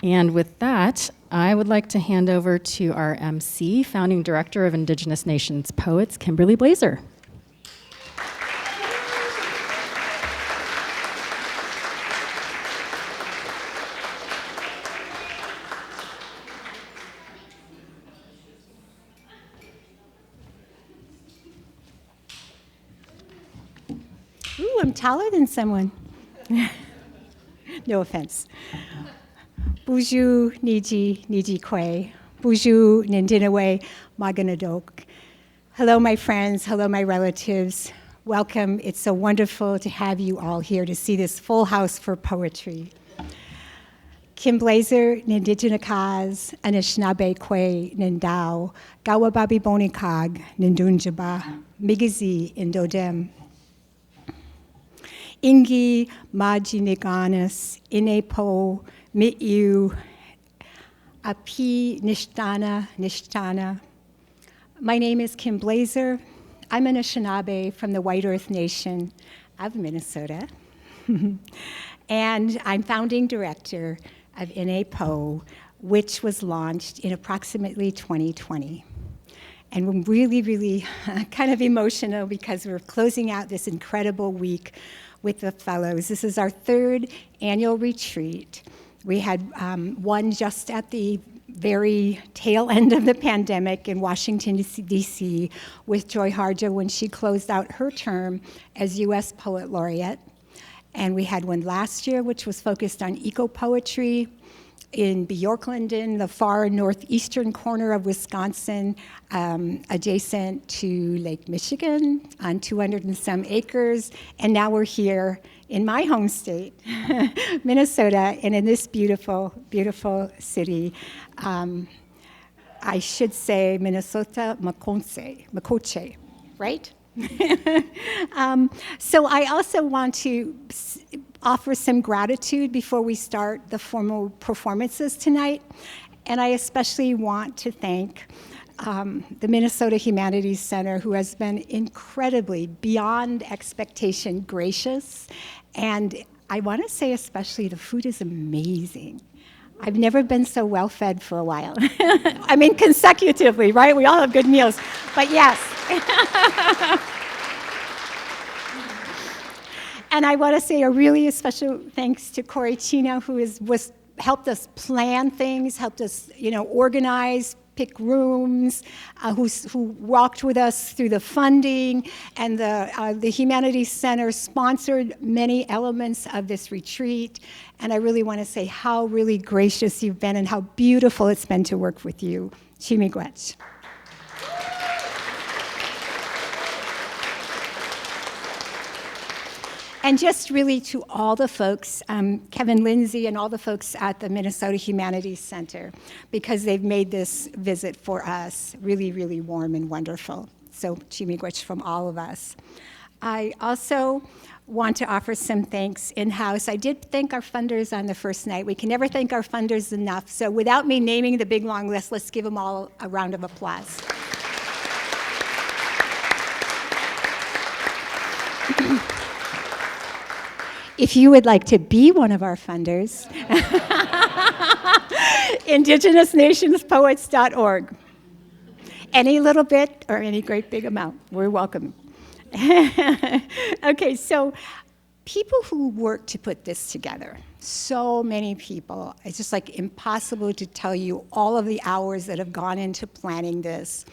And with that, I would like to hand over to our MC, Founding Director of Indigenous Nations Poets, Kimberly Blaeser. Ooh, I'm taller than someone. No offense. Buju niji kwe. Buju nindinawe maganadok. Hello, my friends. Hello, my relatives. Welcome. It's so wonderful to have you all here to see this full house for poetry. Kim Blaeser, Nindigenakaz, Anishinaabe Kwe, Nindao, Gawababi Bonikag, Nindunjaba, Migizi, Indodem. Ingi, Majiniganis, Inepo, Mitu, Api, Nishtana. My name is Kim Blaeser. I'm an Anishinaabe from the White Earth Nation of Minnesota. And I'm founding director of Inepo, which was launched in approximately 2020. And we're really, really kind of emotional because we're closing out this incredible week with the fellows. This is our third annual retreat. We had one just at the very tail end of the pandemic in Washington, D.C. with Joy Harjo when she closed out her term as U.S. Poet Laureate. And we had one last year, which was focused on eco-poetry in Bjorklanden, the far northeastern corner of Wisconsin, adjacent to Lake Michigan on 200 and some acres. And now we're here in my home state, Minnesota, and in this beautiful, beautiful city. I should say Minnesota Makoche, right? So I also want to offer some gratitude before we start the formal performances tonight. And I especially want to thank the Minnesota Humanities Center, who has been incredibly, beyond expectation, gracious. And I want to say especially the food is amazing. I've never been so well fed for a while. I mean, consecutively, right? We all have good meals, but yes. And I want to say a really special thanks to Corey Chino, who helped us plan things, helped us, organize, pick rooms, who walked with us through the funding, and the Humanities Center sponsored many elements of this retreat. And I really want to say how really gracious you've been and how beautiful it's been to work with you. Chimigwech. And just really to all the folks, Kevin Lindsay and all the folks at the Minnesota Humanities Center, because they've made this visit for us really, really warm and wonderful. So chimigwech from all of us. I also want to offer some thanks in-house. I did thank our funders on the first night. We can never thank our funders enough. So without me naming the big long list, let's give them all a round of applause. If you would like to be one of our funders, indigenousnationspoets.org. Any little bit or any great big amount, we're welcome. Okay, so people who work to put this together, so many people, it's just like impossible to tell you all of the hours that have gone into planning this.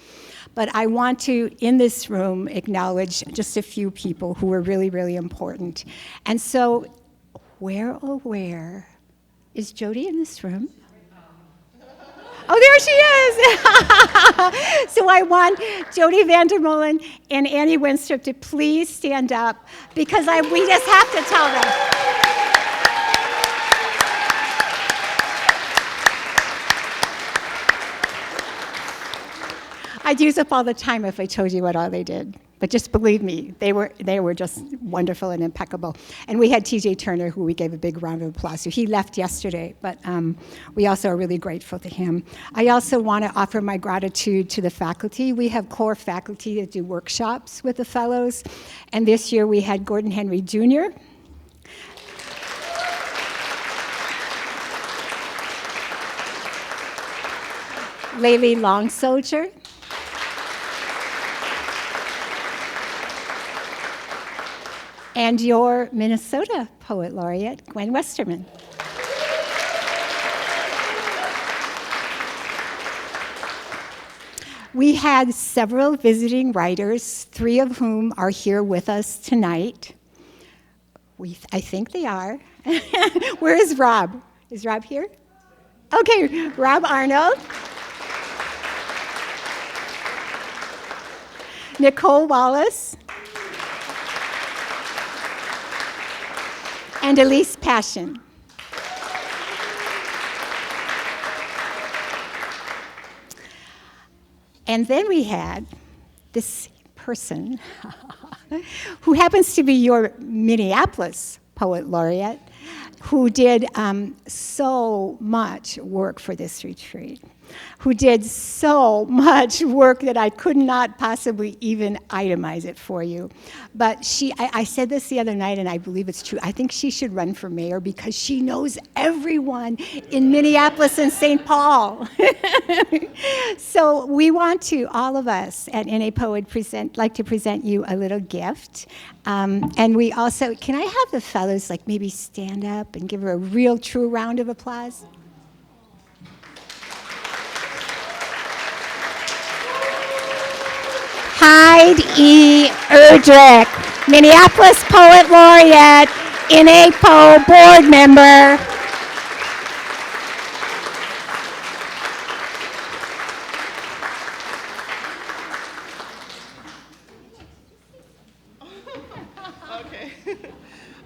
But I want to, in this room, acknowledge just a few people who were really, really important. And so, where is Jody in this room? Oh, there she is! So I want Jody Vandermolen and Annie Winstrup to please stand up, because we just have to tell them. I'd use up all the time if I told you what all they did. But just believe me, they were just wonderful and impeccable. And we had TJ Turner, who we gave a big round of applause to. He left yesterday, but we also are really grateful to him. I also want to offer my gratitude to the faculty. We have core faculty that do workshops with the fellows. And this year we had Gordon Henry Jr., Layli Long Soldier, and your Minnesota Poet Laureate, Gwen Westerman. We had several visiting writers, 3 of whom are here with us tonight. I think they are. Where is Rob? Is Rob here? Okay, Rob Arnold. Nicole Wallace. And Elise Passion. And then we had this person who happens to be your Minneapolis Poet Laureate, who did so much work for this retreat, who did so much work that I could not possibly even itemize it for you. But I said this the other night, and I believe it's true. I think she should run for mayor because she knows everyone in Minneapolis and St. Paul. So we want to, all of us at NA Poet, like to present you a little gift. And we also, can I have the fellows like maybe stand up and give her a real true round of applause? Heid Erdrich, Minneapolis Poet Laureate, NAPO board member. Okay.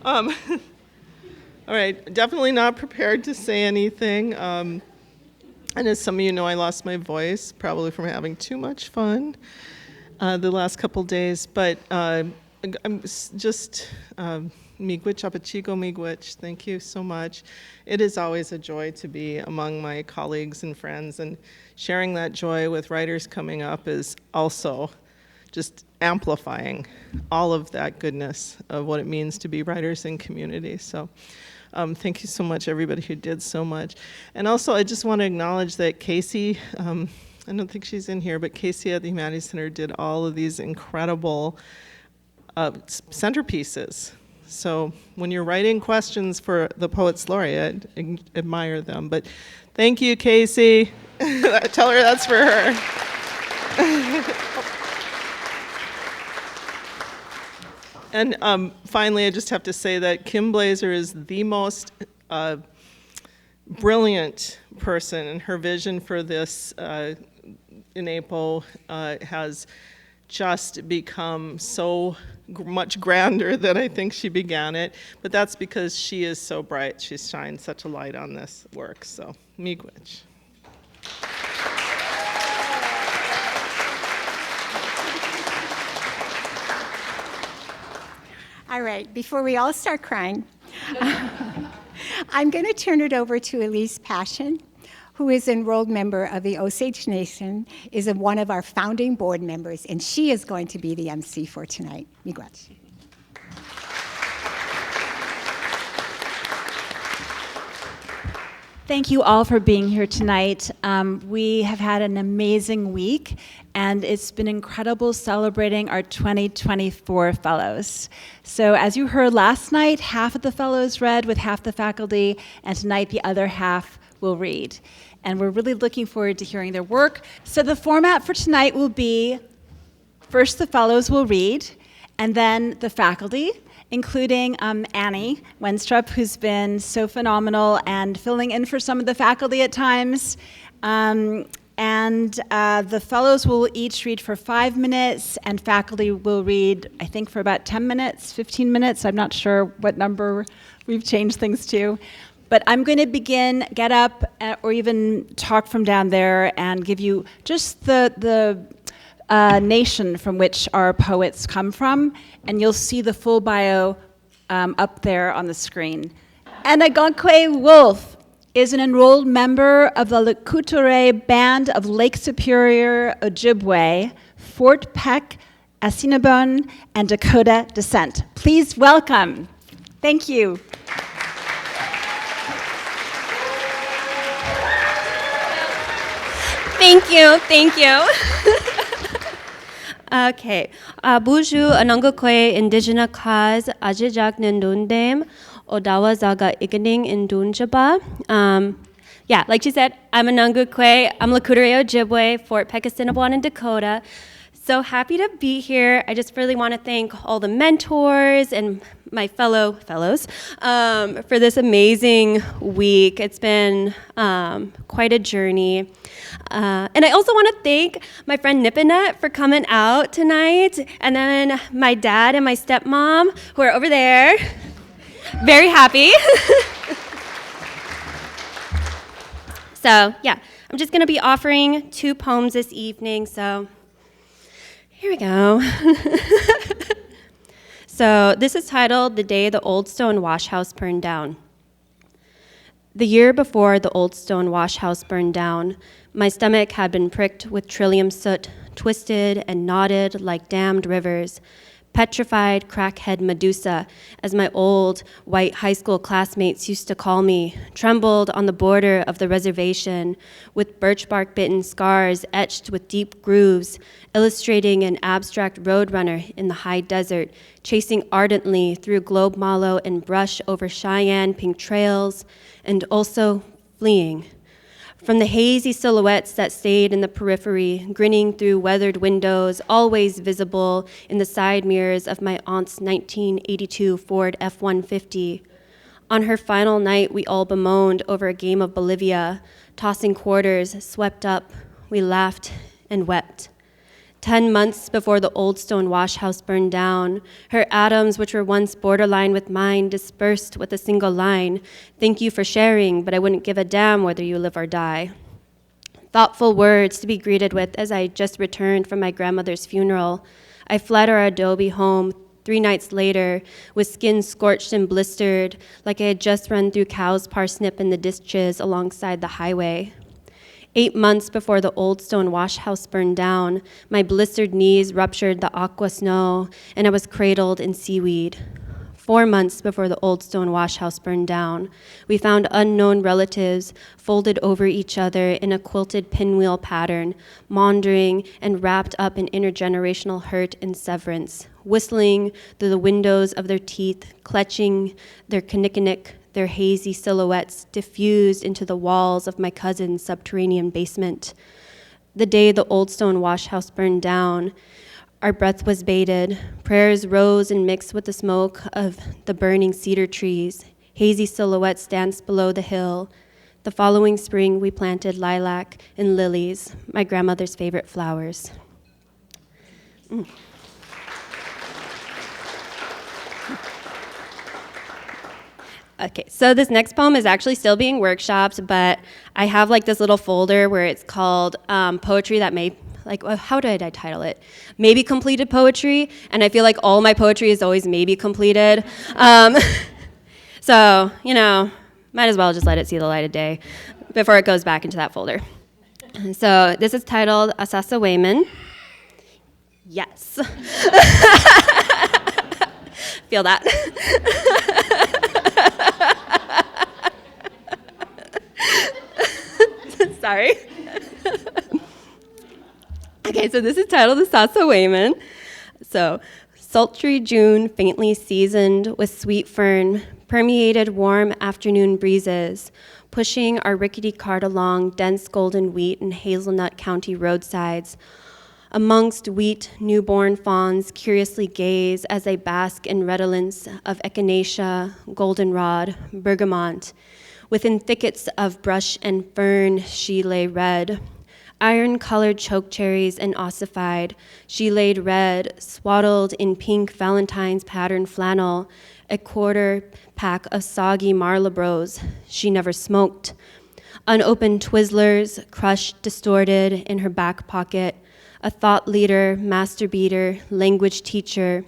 All right, definitely not prepared to say anything. And as some of you know, I lost my voice, probably from having too much fun the last couple days. But I'm just, miigwech apachigo miigwech, thank you so much. It is always a joy to be among my colleagues and friends, and sharing that joy with writers coming up is also just amplifying all of that goodness of what it means to be writers in community. So thank you so much, everybody who did so much. And also, I just want to acknowledge that Casey, I don't think she's in here, but Casey at the Humanities Center did all of these incredible centerpieces. So when you're writing questions for the Poets Laureate, admire them. But thank you, Casey. Tell her that's for her. And finally, I just have to say that Kim Blaeser is the most brilliant person, and her vision for this NAPO has just become so much grander than I think she began it. But that's because she is so bright. She's shined such a light on this work. So, miigwech. All right, before we all start crying, I'm going to turn it over to Elise Passion, who is an enrolled member of the Osage Nation, is one of our founding board members, and she is going to be the MC for tonight. Miigwech. Thank you all for being here tonight. We have had an amazing week, and it's been incredible celebrating our 2024 fellows. So as you heard last night, half of the fellows read with half the faculty, and tonight the other half will read. And we're really looking forward to hearing their work. So the format for tonight will be, first the fellows will read, and then the faculty, including Annie Wenstrup, who's been so phenomenal and filling in for some of the faculty at times. The fellows will each read for 5 minutes, and faculty will read, I think, for about 10 minutes, 15 minutes. I'm not sure what number we've changed things to. But I'm going to begin, get up, or even talk from down there and give you just the nation from which our poets come from, and you'll see the full bio up there on the screen. Anangookwe Wolf is an enrolled member of the Lekutore Band of Lake Superior, Ojibwe, Fort Peck, Assiniboine, and Dakota descent. Please welcome. Thank you. Thank you, thank you. Okay. Buju Anangookwe Indigenous cause Ajijak Nindundem Odawa Zaga Iganing Indunjaba. Yeah, like she said, I'm Anangookwe. I'm Lakudere Ojibwe, Fort Peck, Assiniboine, in Dakota. So happy to be here. I just really want to thank all the mentors and my fellows for this amazing week. It's been quite a journey. And I also want to thank my friend Nippanet for coming out tonight, and then my dad and my stepmom who are over there. Very happy. So yeah, I'm just going to be offering 2 poems this evening, so here we go. So this is titled The Day the Old Stone Wash House Burned Down. The year before the old stone wash house burned down, my stomach had been pricked with trillium soot, twisted and knotted like dammed rivers, petrified crackhead Medusa, as my old white high school classmates used to call me, trembled on the border of the reservation with birch bark bitten scars etched with deep grooves, illustrating an abstract roadrunner in the high desert, chasing ardently through globe mallow and brush over Cheyenne pink trails, and also fleeing from the hazy silhouettes that stayed in the periphery, grinning through weathered windows, always visible in the side mirrors of my aunt's 1982 Ford F-150. On her final night, we all bemoaned over a game of Bolivia, tossing quarters, swept up. We laughed and wept. 10 months before the old stone wash house burned down, her atoms, which were once borderline with mine, dispersed with a single line. Thank you for sharing, but I wouldn't give a damn whether you live or die. Thoughtful words to be greeted with as I just returned from my grandmother's funeral. I fled our adobe home 3 nights later with skin scorched and blistered like I had just run through cow's parsnip in the ditches alongside the highway. 8 months before the old stone wash house burned down, my blistered knees ruptured the aqua snow, and I was cradled in seaweed. 4 months before the old stone wash house burned down, we found unknown relatives folded over each other in a quilted pinwheel pattern, maundering and wrapped up in intergenerational hurt and severance, whistling through the windows of their teeth, clutching their kinnikinnick, their hazy silhouettes diffused into the walls of my cousin's subterranean basement. The day the old stone wash house burned down, our breath was bated. Prayers rose and mixed with the smoke of the burning cedar trees. Hazy silhouettes danced below the hill. The following spring, we planted lilac and lilies, my grandmother's favorite flowers. Okay, so this next poem is actually still being workshopped, but I have like this little folder where it's called Poetry That May, like, how did I title it? Maybe Completed Poetry, and I feel like all my poetry is always maybe completed. So, you know, might as well just let it see the light of day before it goes back into that folder. So this is titled Asasa Wayman. Yes. Feel that? Sorry. Okay, so this is titled The Sasa Wayman. So, sultry June, faintly seasoned with sweet fern, permeated warm afternoon breezes, pushing our rickety cart along dense golden wheat and hazelnut county roadsides. Amongst wheat, newborn fawns curiously gaze as they bask in redolence of echinacea, goldenrod, bergamot. Within thickets of brush and fern, she lay red. Iron-colored chokecherries and ossified, she laid red, swaddled in pink Valentine's pattern flannel, a quarter pack of soggy Marlboros she never smoked. Unopened Twizzlers, crushed, distorted in her back pocket, a thought leader, master beater, language teacher.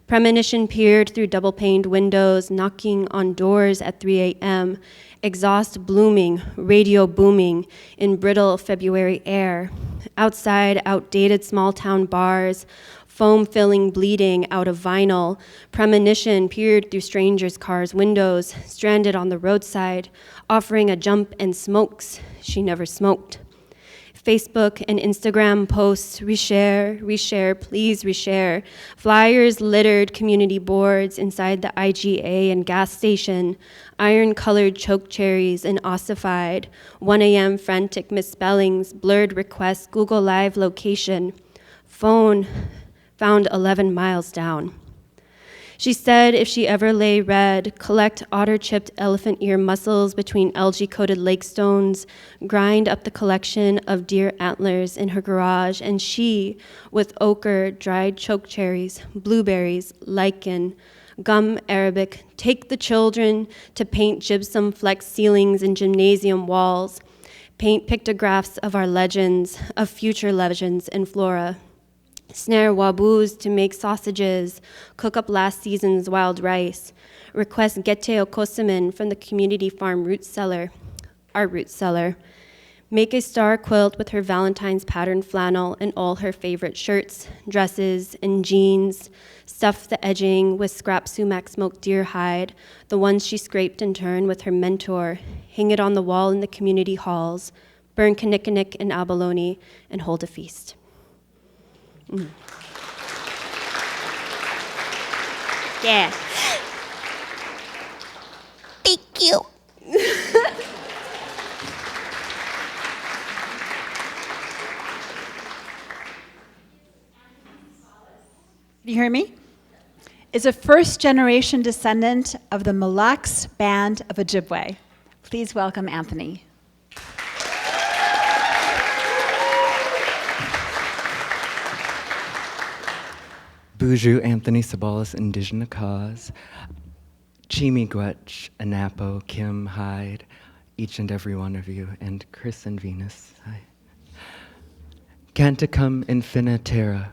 Premonition peered through double-paned windows, knocking on doors at 3 a.m., exhaust blooming, radio booming in brittle February air. Outside, outdated small-town bars, foam filling bleeding out of vinyl. Premonition peered through strangers' cars' windows, stranded on the roadside, offering a jump and smokes she never smoked. Facebook and Instagram posts, reshare, reshare, please reshare. Flyers littered community boards inside the IGA and gas station. Iron-colored choke cherries and ossified. 1 a.m. frantic misspellings, blurred requests, Google Live location. Phone found 11 miles down. She said if she ever lay red, collect otter-chipped elephant ear mussels between algae-coated lake stones, grind up the collection of deer antlers in her garage, and she, with ochre, dried choke cherries, blueberries, lichen, gum Arabic, take the children to paint gypsum flecked ceilings and gymnasium walls, paint pictographs of our legends, of future legends in flora. Snare waboos to make sausages, cook up last season's wild rice, request gete okosamin from the community farm root cellar, our root cellar, make a star quilt with her Valentine's pattern flannel and all her favorite shirts, dresses, and jeans, stuff the edging with scrap sumac smoked deer hide, the ones she scraped and turned with her mentor, hang it on the wall in the community halls, burn kinnikinnick and abalone, and hold a feast. Yeah. Thank you. Can you hear me? Is a first-generation descendant of the Mille Lacs Band of Ojibwe. Please welcome Anthony. Buju Anthony Ceballow, Indigenous cause. Chimigwetch, Anapo, Kim, Heid, each and every one of you, and Chris and Venus. Hi. Canticum infinitera.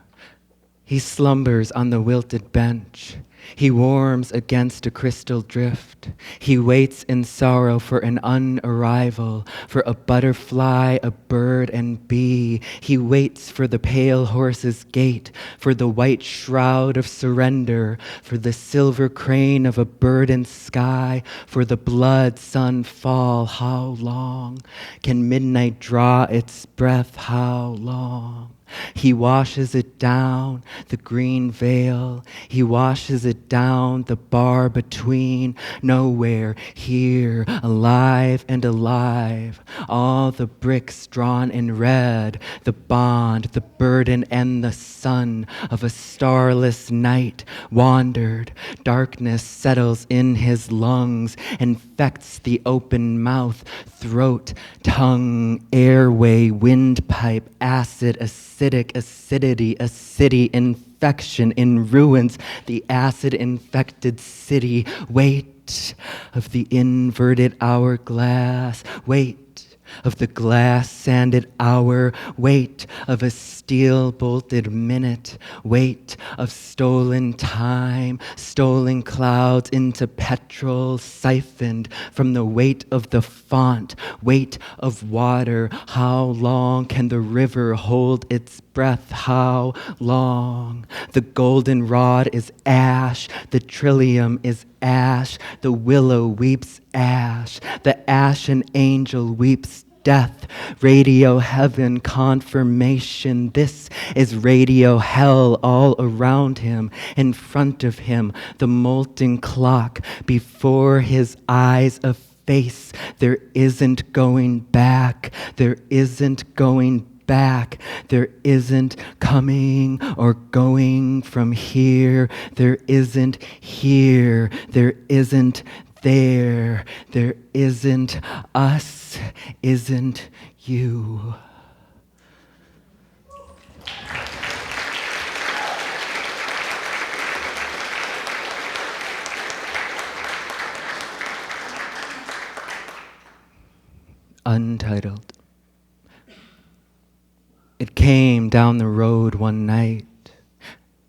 He slumbers on the wilted bench. He warms against a crystal drift. He waits in sorrow for an unarrival, for a butterfly, a bird, and bee. He waits for the pale horse's gait, for the white shroud of surrender, for the silver crane of a burdened sky, for the blood sun fall. How long can midnight draw its breath? How long? He washes it down, the green veil. He washes it down, the bar between. Nowhere, here, alive and alive. All the bricks drawn in red, the bond, the burden, and the sun of a starless night wandered. Darkness settles in his lungs, infects the open mouth, throat, tongue, airway, windpipe, acid, acidic, acidity, a city infection in ruins, the acid-infected city. Weight of the inverted hourglass, weight of the glass-sanded hour, weight of a steel-bolted minute, weight of stolen time, stolen clouds into petrol, siphoned from the weight of the font, weight of water. How long can the river hold its breath? How long? The goldenrod is ash, the trillium is ash, the willow weeps ash, the ashen angel weeps death. Radio heaven confirmation. This is radio hell all around him, in front of him, the molten clock, before his eyes a face. There isn't going back. There isn't going back. There isn't coming or going from here. There isn't here. There isn't there. There isn't us. Isn't you. Untitled. It came down the road one night.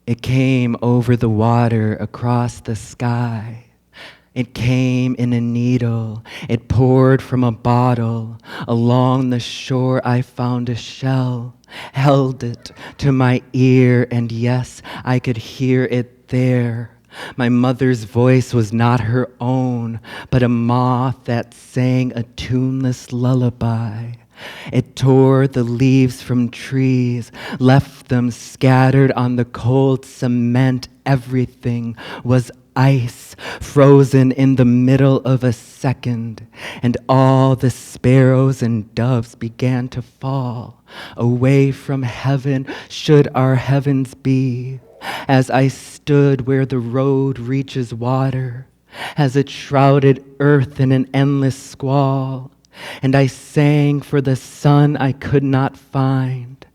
It came over the water, across the sky. It came in a needle. It poured from a bottle. Along the shore I found a shell, held it to my ear, and yes, I could hear it there. My mother's voice was not her own, but a moth that sang a tuneless lullaby. It tore the leaves from trees, left them scattered on the cold cement. Everything was ice, frozen in the middle of a second, and all the sparrows and doves began to fall away from heaven, should our heavens be, as I stood where the road reaches water, as it shrouded earth in an endless squall, and I sang for the sun I could not find.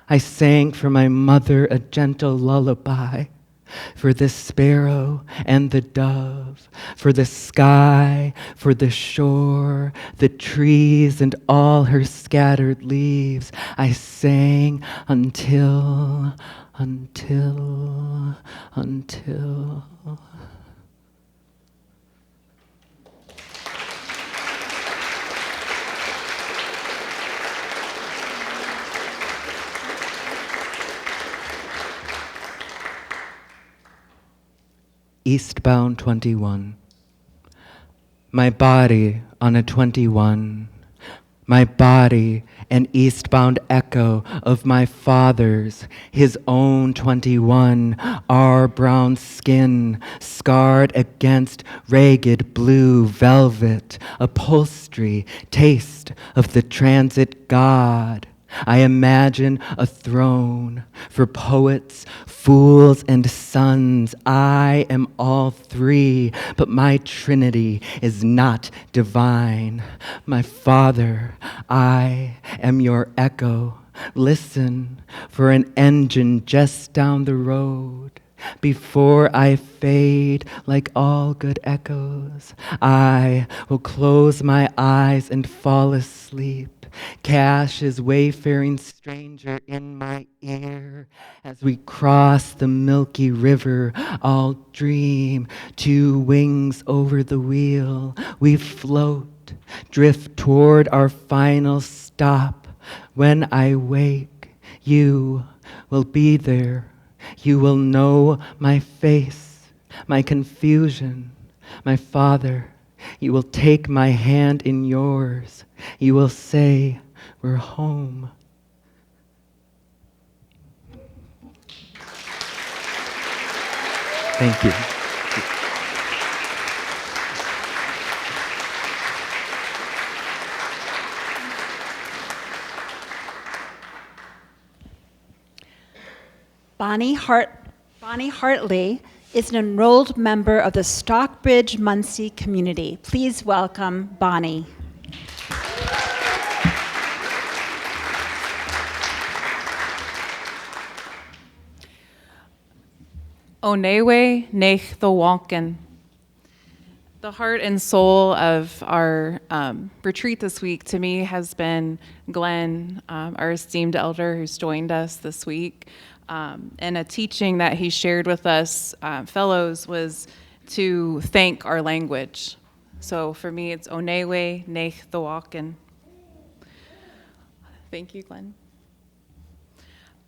I sang for my mother a gentle lullaby, for the sparrow and the dove, for the sky, for the shore, the trees and all her scattered leaves. I sang until. Eastbound 21. My body on a 21. My body an eastbound echo of my father's, his own 21. Our brown skin scarred against ragged blue velvet, upholstery, taste of the transit god. I imagine a throne for poets, fools, and sons. I am all three, but my trinity is not divine. My Father, I am your echo. Listen for an engine just down the road. Before I fade like all good echoes, I will close my eyes and fall asleep. Cash is wayfaring stranger in my ear. As we cross the milky river, I'll dream 2 wings over the wheel. We float, drift toward our final stop. When I wake, you will be there. You will know my face, my confusion, my Father. You will take my hand in yours. You will say, we're home. Thank you. Bonney Hartley is an enrolled member of the Stockbridge Muncie community. Please welcome Bonney. Onewe nech the Wonken. The heart and soul of our retreat this week to me has been Gwen, our esteemed elder who's joined us this week. And a teaching that he shared with us fellows was to thank our language. So for me, it's Onewe nech the Wonken. Thank you, Gwen.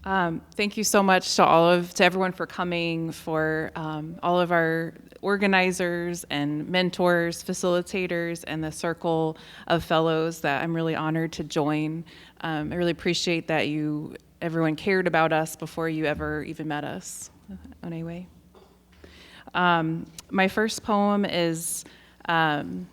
Thank you so much to everyone for coming, for all of our organizers and mentors, facilitators, and the circle of fellows that I'm really honored to join. I really appreciate that everyone cared about us before you ever even met us. Anyway, my first poem is from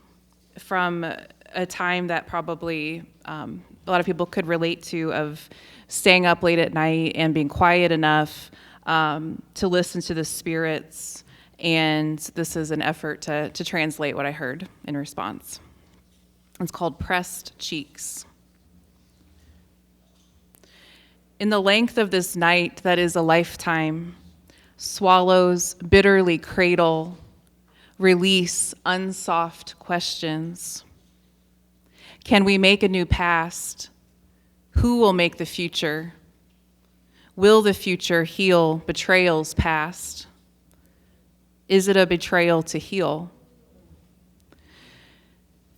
a time that probably a lot of people could relate to, of staying up late at night and being quiet enough to listen to the spirits. And this is an effort to translate what I heard in response. It's called Pressed Cheeks. In the length of this night that is a lifetime, swallows bitterly cradle, release unsoft questions. Can we make a new past? Who will make the future? Will the future heal betrayals past? Is it a betrayal to heal?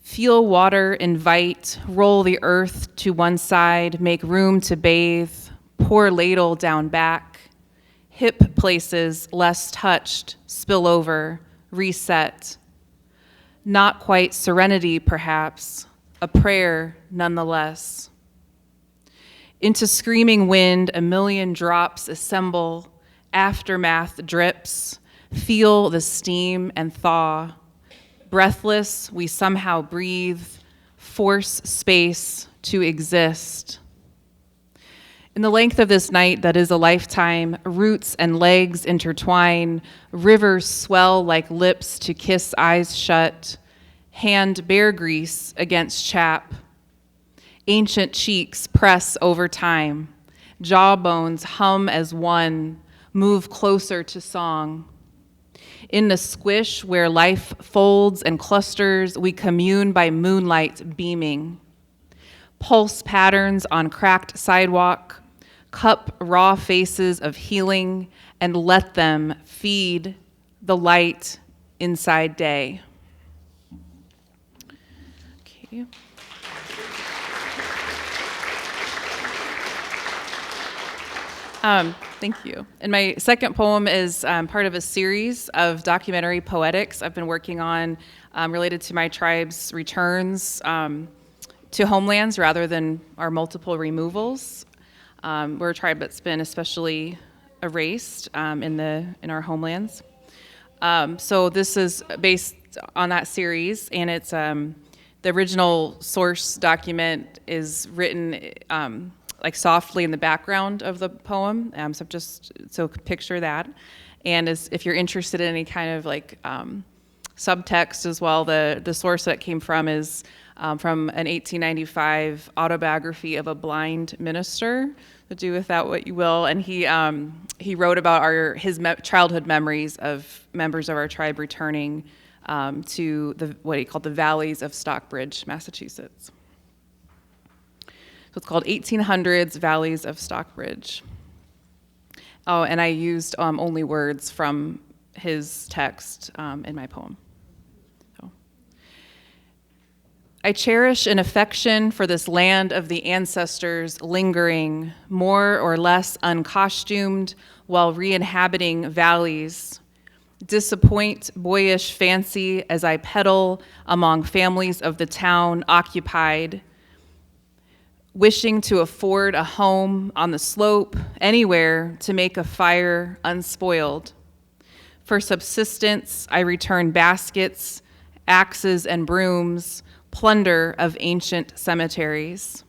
Feel water invite, roll the earth to one side, make room to bathe, pour ladle down back, hip places less touched, spill over, reset. Not quite serenity, perhaps, a prayer nonetheless. Into screaming wind, a million drops assemble, aftermath drips, feel the steam and thaw. Breathless, we somehow breathe, force space to exist. In the length of this night that is a lifetime, roots and legs intertwine, rivers swell like lips to kiss eyes shut, hand bear grease against chap. Ancient cheeks press over time, jawbones hum as one, move closer to song. In the squish where life folds and clusters, we commune by moonlight beaming. Pulse patterns on cracked sidewalk, cup raw faces of healing, and let them feed the light inside day. Okay. Thank you. And my second poem is part of a series of documentary poetics I've been working on related to my tribe's returns to homelands rather than our multiple removals. We're a tribe that's been especially erased in our homelands. So this is based on that series, and it's the original source document is written like softly in the background of the poem. So picture that. And if you're interested in any kind of like subtext as well, the source that came from is from an 1895 autobiography of a blind minister. So do with that what you will. And he wrote about his childhood memories of members of our tribe returning to what he called the valleys of Stockbridge, Massachusetts. So it's called 1800s Valleys of Stockbridge. Oh, and I used only words from his text in my poem. So. I cherish an affection for this land of the ancestors lingering, more or less uncostumed, while re-inhabiting valleys. Disappoint boyish fancy as I pedal among families of the town occupied, wishing to afford a home on the slope, anywhere to make a fire unspoiled. For subsistence, I return baskets, axes and brooms, plunder of ancient cemeteries,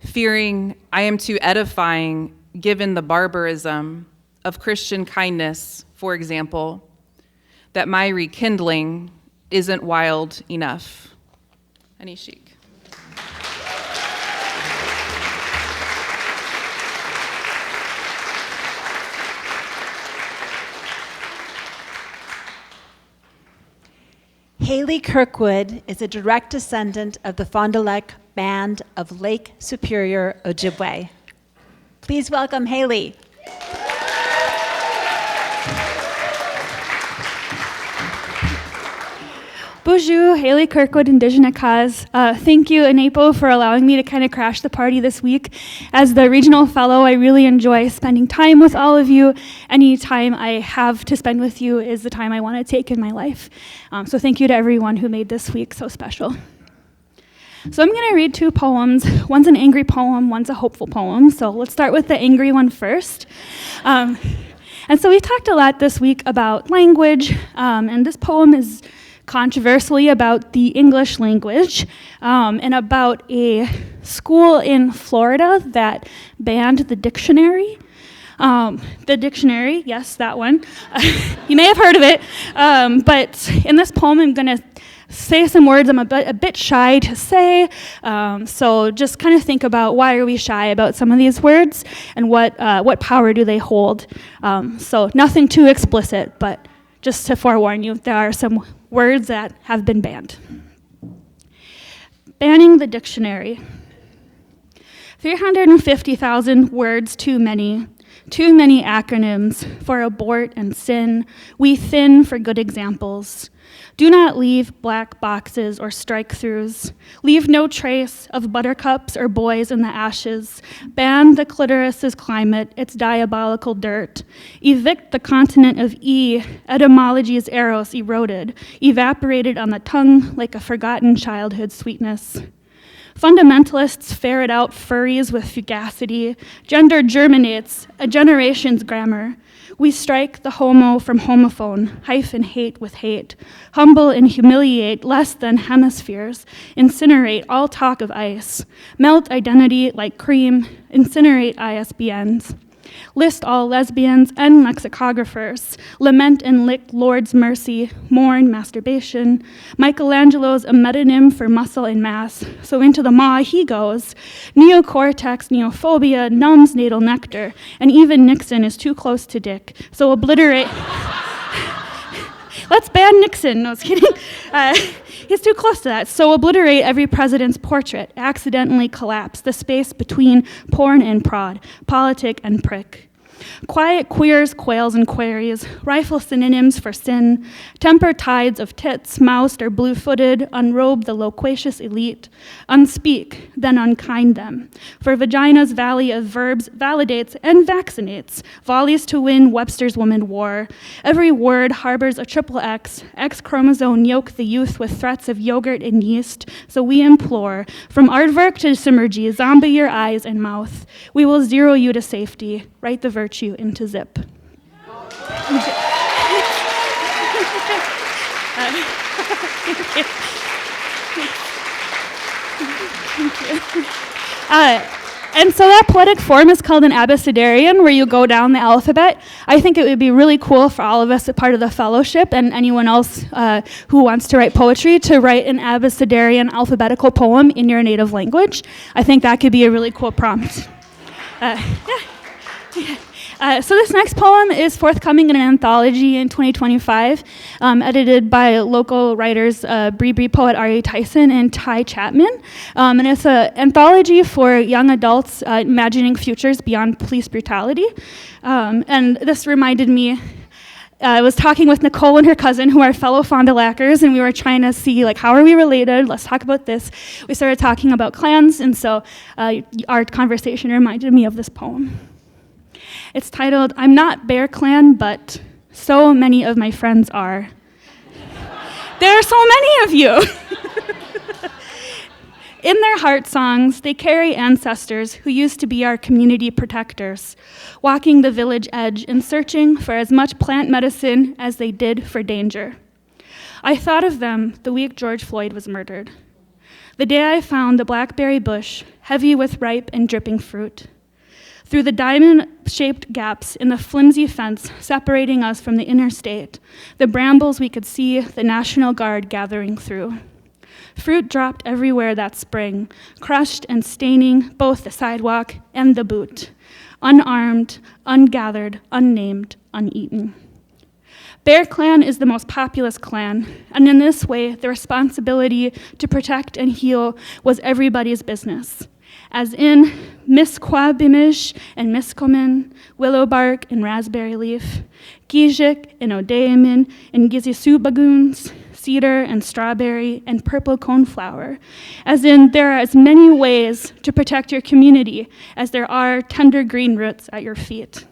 fearing I am too edifying given the barbarism of Christian kindness, for example, that my rekindling isn't wild enough. Anishik. Halee Kirkwood is a direct descendant of the Fond du Lac Band of Lake Superior, Ojibwe. Please welcome Halee. Bonjour, Halee Kirkwood, Indigenous cause. Thank you, ANAPO, for allowing me to kind of crash the party this week. As the regional fellow, I really enjoy spending time with all of you. Any time I have to spend with you is the time I want to take in my life. So thank you to everyone who made this week so special. So I'm going to read two poems. One's an angry poem, one's a hopeful poem. So let's start with the angry one first. And so we talked a lot this week about language, and this poem is controversially about the English language and about a school in Florida that banned the dictionary. The dictionary, yes, that one. You may have heard of it, but in this poem I'm going to say some words I'm a bit shy to say, so just kind of think about why are we shy about some of these words and what power do they hold. So nothing too explicit, but just to forewarn you, there are some words that have been banned. Banning the dictionary. 350,000 words too many acronyms for abort and sin. We thin for good examples. Do not leave black boxes or strike-throughs. Leave no trace of buttercups or boys in the ashes. Ban the clitoris's climate, its diabolical dirt. Evict the continent of E, etymology's eros eroded, evaporated on the tongue like a forgotten childhood sweetness. Fundamentalists ferret out furries with fugacity. Gender germinates a generation's grammar. We strike the homo from homophone, hyphen hate with hate. Humble and humiliate less than hemispheres. Incinerate all talk of ice. Melt identity like cream. Incinerate ISBNs. List all lesbians and lexicographers. Lament and lick Lord's mercy. Mourn masturbation. Michelangelo's a metonym for muscle and mass. So into the maw he goes. Neocortex, neophobia, numbs natal nectar. And even Nixon is too close to Dick. So obliterate. Let's ban Nixon. No, I was kidding. He's too close to that. So obliterate every president's portrait. Accidentally collapse the space between porn and prod, politic and prick. Quiet queers, quails, and queries, rifle synonyms for sin, temper tides of tits, moused or blue-footed, unrobe the loquacious elite, unspeak, then unkind them. For vagina's valley of verbs validates and vaccinates, volleys to win Webster's woman war. Every word harbors a triple X, X chromosome yoke the youth with threats of yogurt and yeast, so we implore, from aardvark to Simmergy, zombie your eyes and mouth. We will zero you to safety, write the virtue into zip. And so that poetic form is called an abecedarian, where you go down the alphabet. I think it would be really cool for all of us, a part of the fellowship, and anyone else who wants to write poetry, to write an abecedarian alphabetical poem in your native language. I think that could be a really cool prompt. So this next poem is forthcoming in an anthology in 2025, edited by local writers Bree poet Ari Tyson and Ty Chapman. And it's an anthology for young adults imagining futures beyond police brutality. And this reminded me, I was talking with Nicole and her cousin, who are fellow Fond du Lacers, and we were trying to see, like, how are we related? Let's talk about this. We started talking about clans, and so our conversation reminded me of this poem. It's titled, I'm Not Bear Clan, but so many of my friends are. There are so many of you. In their heart songs, they carry ancestors who used to be our community protectors, walking the village edge and searching for as much plant medicine as they did for danger. I thought of them the week George Floyd was murdered, the day I found the blackberry bush heavy with ripe and dripping fruit. Through the diamond-shaped gaps in the flimsy fence separating us from the interstate, the brambles we could see the National Guard gathering through. Fruit dropped everywhere that spring, crushed and staining both the sidewalk and the boot. Unarmed, ungathered, unnamed, uneaten. Bear Clan is the most populous clan, and in this way, the responsibility to protect and heal was everybody's business. As in Misquabimish and Miskomin, willow bark and raspberry leaf, Gijik and Odeamin and Gizisubagoons, cedar and strawberry and purple coneflower. As in, there are as many ways to protect your community as there are tender green roots at your feet.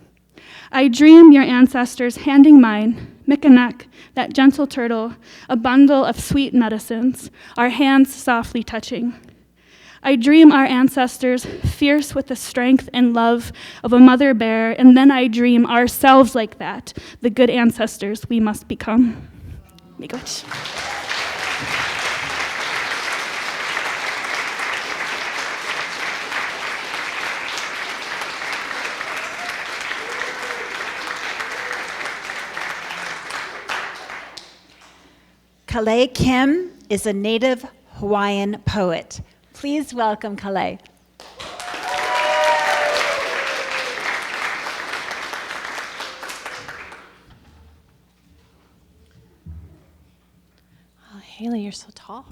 I dream your ancestors handing mine, Mikanek, that gentle turtle, a bundle of sweet medicines, our hands softly touching. I dream our ancestors fierce with the strength and love of a mother bear, and then I dream ourselves like that, the good ancestors we must become. Miigwech. Kalee Kim is a native Hawaiian poet. Please welcome Kalee. Oh, Halee, you're so tall.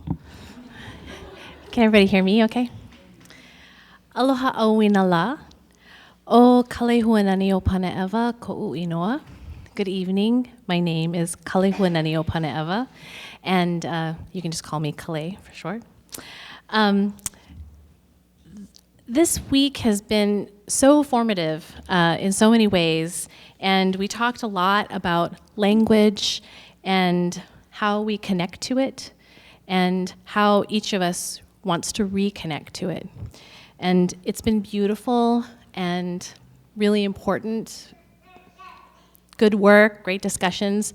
Can everybody hear me okay? Aloha au winala. O Kalehua nani o Pane'ewa ko'u inoa. Good evening. My name is Kalehua nani o Pane'ewa, and you can just call me Kalee for short. This week has been so formative in so many ways, and we talked a lot about language and how we connect to it, and how each of us wants to reconnect to it. And it's been beautiful and really important. Good work, great discussions,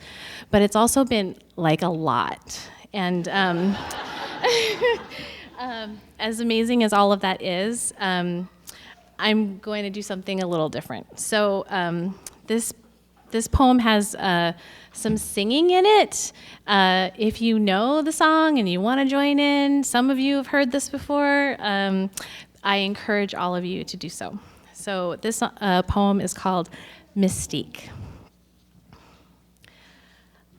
but it's also been like a lot. And as amazing as all of that is, I'm going to do something a little different. So this poem has some singing in it. If you know the song and you want to join in, some of you have heard this before, I encourage all of you to do so. So this poem is called Mystique.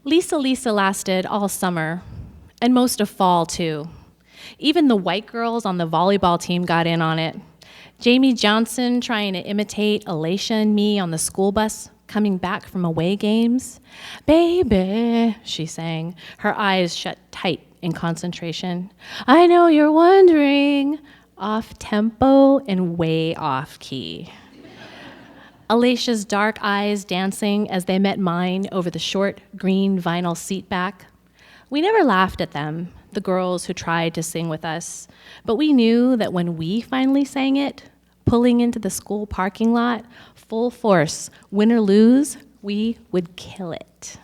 Lisa lasted all summer, and most of fall too. Even the white girls on the volleyball team got in on it. Jamie Johnson trying to imitate Alicia and me on the school bus coming back from away games. Baby, she sang, her eyes shut tight in concentration. I know you're wondering, off tempo and way off key. Alicia's dark eyes dancing as they met mine over the short green vinyl seat back. We never laughed at them, the girls who tried to sing with us, but we knew that when we finally sang it, pulling into the school parking lot, full force, win or lose, we would kill it.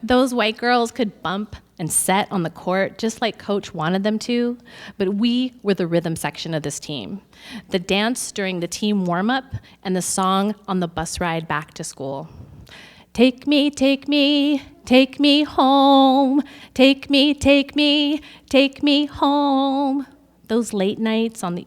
Those white girls could bump and set on the court just like Coach wanted them to, but we were the rhythm section of this team. The dance during the team warm-up and the song on the bus ride back to school. Take me, take me, take me home. Take me, take me, take me home. Those late nights on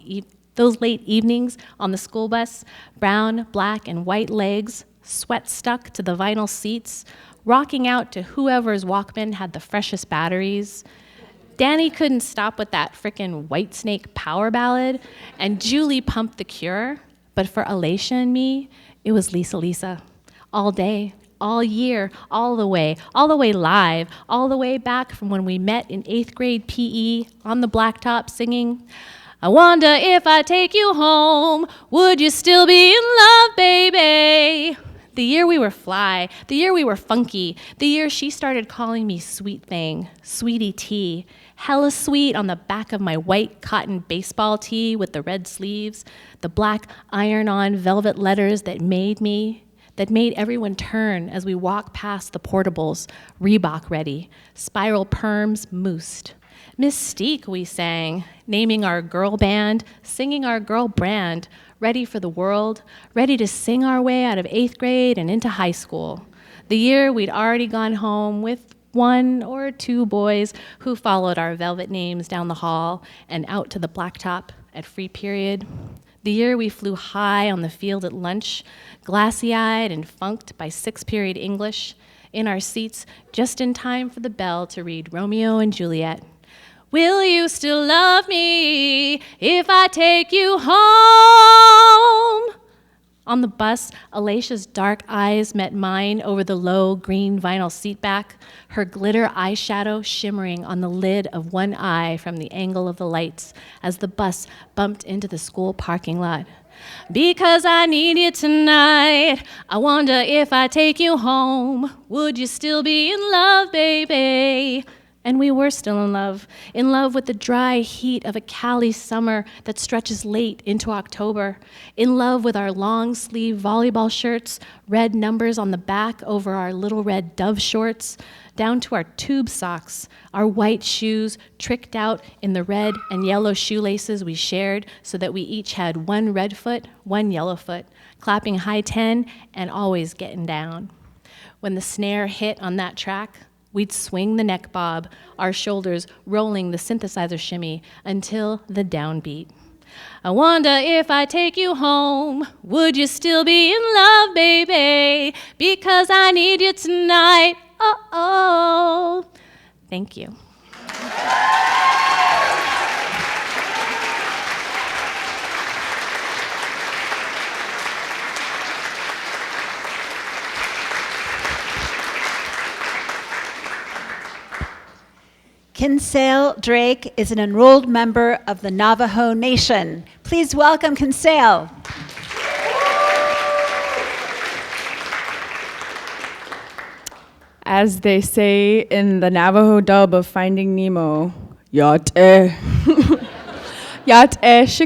those late evenings on the school bus, brown, black, and white legs, sweat stuck to the vinyl seats, rocking out to whoever's Walkman had the freshest batteries. Danny couldn't stop with that frickin' Whitesnake power ballad, and Julie pumped The Cure, but for Alicia and me, it was Lisa. All day, all year, all the way live, all the way back from when we met in 8th grade PE on the blacktop singing, I wonder if I take you home, would you still be in love, baby? The year we were fly, the year we were funky, the year she started calling me sweet thing, sweetie tea, hella sweet on the back of my white cotton baseball tee with the red sleeves, the black iron-on velvet letters that made everyone turn as we walked past the portables, Reebok ready, spiral perms moosed. Mystique, we sang, naming our girl band, singing our girl brand, ready for the world, ready to sing our way out of 8th grade and into high school. The year we'd already gone home with 1 or 2 boys who followed our velvet names down the hall and out to the blacktop at free period. The year we flew high on the field at lunch, glassy-eyed and funked by 6th period English, in our seats just in time for the bell to read Romeo and Juliet. Will you still love me if I take you home? On the bus, Alicia's dark eyes met mine over the low green vinyl seatback, her glitter eyeshadow shimmering on the lid of one eye from the angle of the lights as the bus bumped into the school parking lot. Because I need you tonight, I wonder if I take you home, would you still be in love, baby? And we were still in love with the dry heat of a Cali summer that stretches late into October, in love with our long sleeve volleyball shirts, red numbers on the back over our little red Dove shorts, down to our tube socks, our white shoes tricked out in the red and yellow shoelaces we shared so that we each had one red foot, one yellow foot, clapping high 10 and always getting down. When the snare hit on that track, we'd swing the neck bob, our shoulders rolling the synthesizer shimmy until the downbeat. I wonder if I take you home, would you still be in love, baby? Because I need you tonight, oh. Thank you. Kinsale Drake is an enrolled member of the Navajo Nation. Please welcome Kinsale. As they say in the Navajo dub of Finding Nemo, Yat she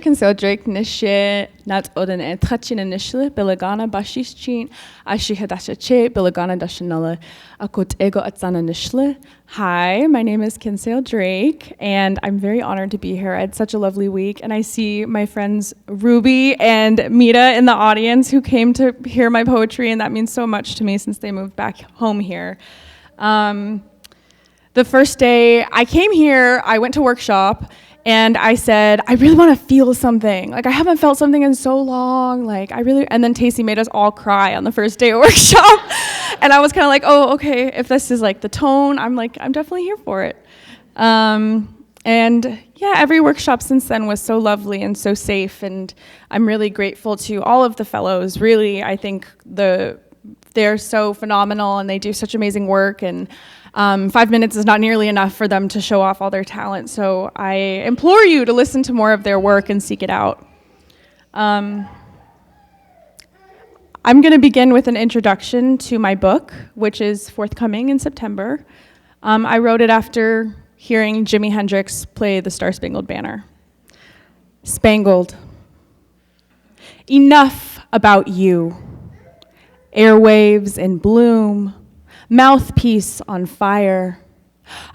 Kinsale Erdrich nishe nat oden trachin initially bilagana bashishchin ashi hadashache bilagana dashanala akut ego atsana nishle. Hi, my name is Kinsale Erdrich, and I'm very honored to be here. I had such a lovely week, and I see my friends Ruby and Mita in the audience who came to hear my poetry, and that means so much to me since they moved back home here. The first day I came here, I went to workshop, and I said, I really want to feel something. Like, I haven't felt something in so long. And then Tacey made us all cry on the first day of workshop. And I was kind of like, oh, okay, if this is like the tone, I'm definitely here for it. And yeah, every workshop since then was so lovely and so safe. And I'm really grateful to all of the fellows. Really, I think they're so phenomenal and they do such amazing work. And 5 minutes is not nearly enough for them to show off all their talent, so I implore you to listen to more of their work and seek it out. I'm going to begin with an introduction to my book, which is forthcoming in September. I wrote it after hearing Jimi Hendrix play the Star-Spangled Banner. Spangled. Enough about you. Airwaves in bloom. Mouthpiece on fire.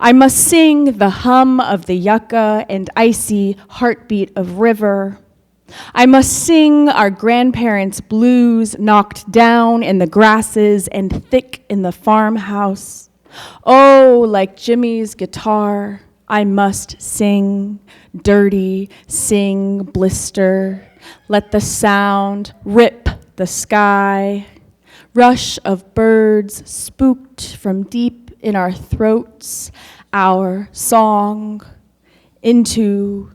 I must sing the hum of the yucca and icy heartbeat of river. I must sing our grandparents' blues knocked down in the grasses and thick in the farmhouse. Oh, like Jimmy's guitar, I must sing dirty, sing blister. Let the sound rip the sky. Rush of birds spooked from deep in our throats, our song into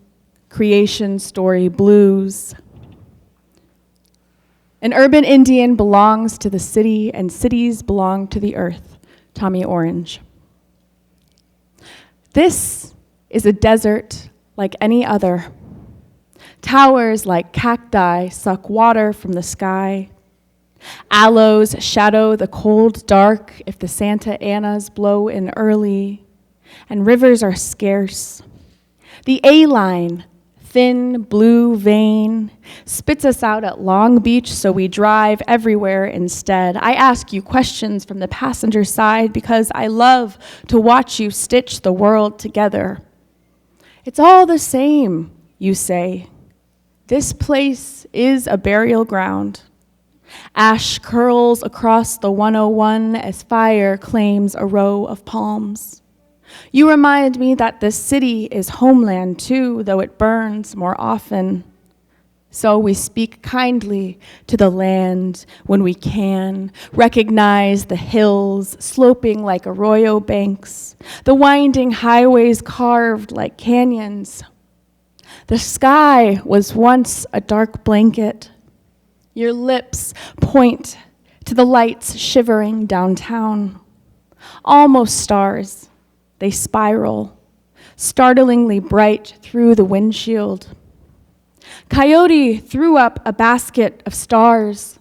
creation story blues. An urban Indian belongs to the city and cities belong to the earth. Tommy Orange. This is a desert like any other. Towers like cacti suck water from the sky. Aloes shadow the cold dark if the Santa Anas blow in early, and rivers are scarce. The A-line, thin blue vein, spits us out at Long Beach, so we drive everywhere instead. I ask you questions from the passenger side because I love to watch you stitch the world together. It's all the same, you say. This place is a burial ground. Ash curls across the 101 as fire claims a row of palms. You remind me that this city is homeland too, though it burns more often. So we speak kindly to the land when we can, recognize the hills sloping like arroyo banks, the winding highways carved like canyons. The sky was once a dark blanket. Your lips point to the lights shivering downtown. Almost stars, they spiral, startlingly bright through the windshield. Coyote threw up a basket of stars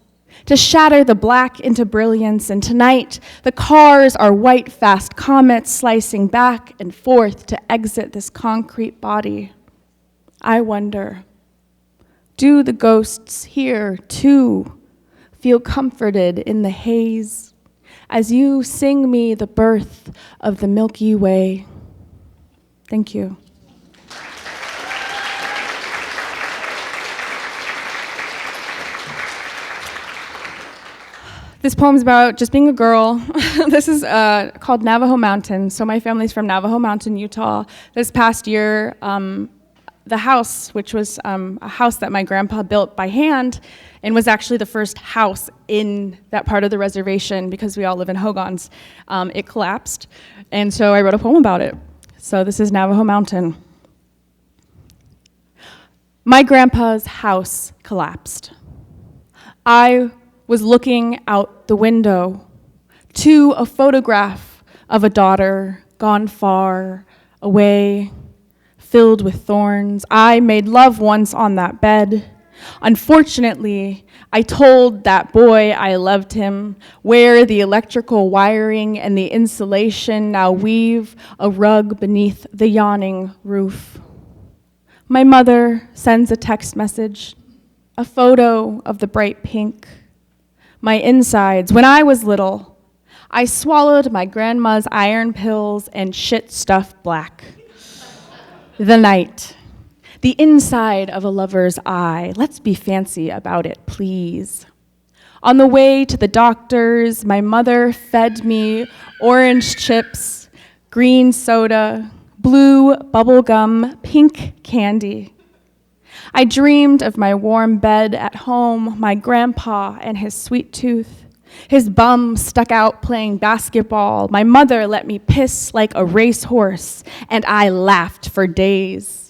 to shatter the black into brilliance, and tonight the cars are white fast comets slicing back and forth to exit this concrete body. I wonder, do the ghosts here, too, feel comforted in the haze as you sing me the birth of the Milky Way? Thank you. This poem's about just being a girl. This is called Navajo Mountain. So my family's from Navajo Mountain, Utah. This past year, the house, which was a house that my grandpa built by hand and was actually the first house in that part of the reservation because we all live in hogans, it collapsed. And so I wrote a poem about it. So this is Navajo Mountain. My grandpa's house collapsed. I was looking out the window to a photograph of a daughter gone far away, filled with thorns. I made love once on that bed, Unfortunately, I told that boy I loved him, where the electrical wiring and the insulation now weave a rug beneath the yawning roof. My mother sends a text message, a photo of the bright pink. My insides, when I was little, I swallowed my grandma's iron pills and shit stuffed black. The night. The inside of a lover's eye. Let's be fancy about it, please. On the way to the doctor's, my mother fed me orange chips, green soda, blue bubble gum, pink candy. I dreamed of my warm bed at home, my grandpa and his sweet tooth. His bum stuck out playing basketball. My mother let me piss like a racehorse, and I laughed for days.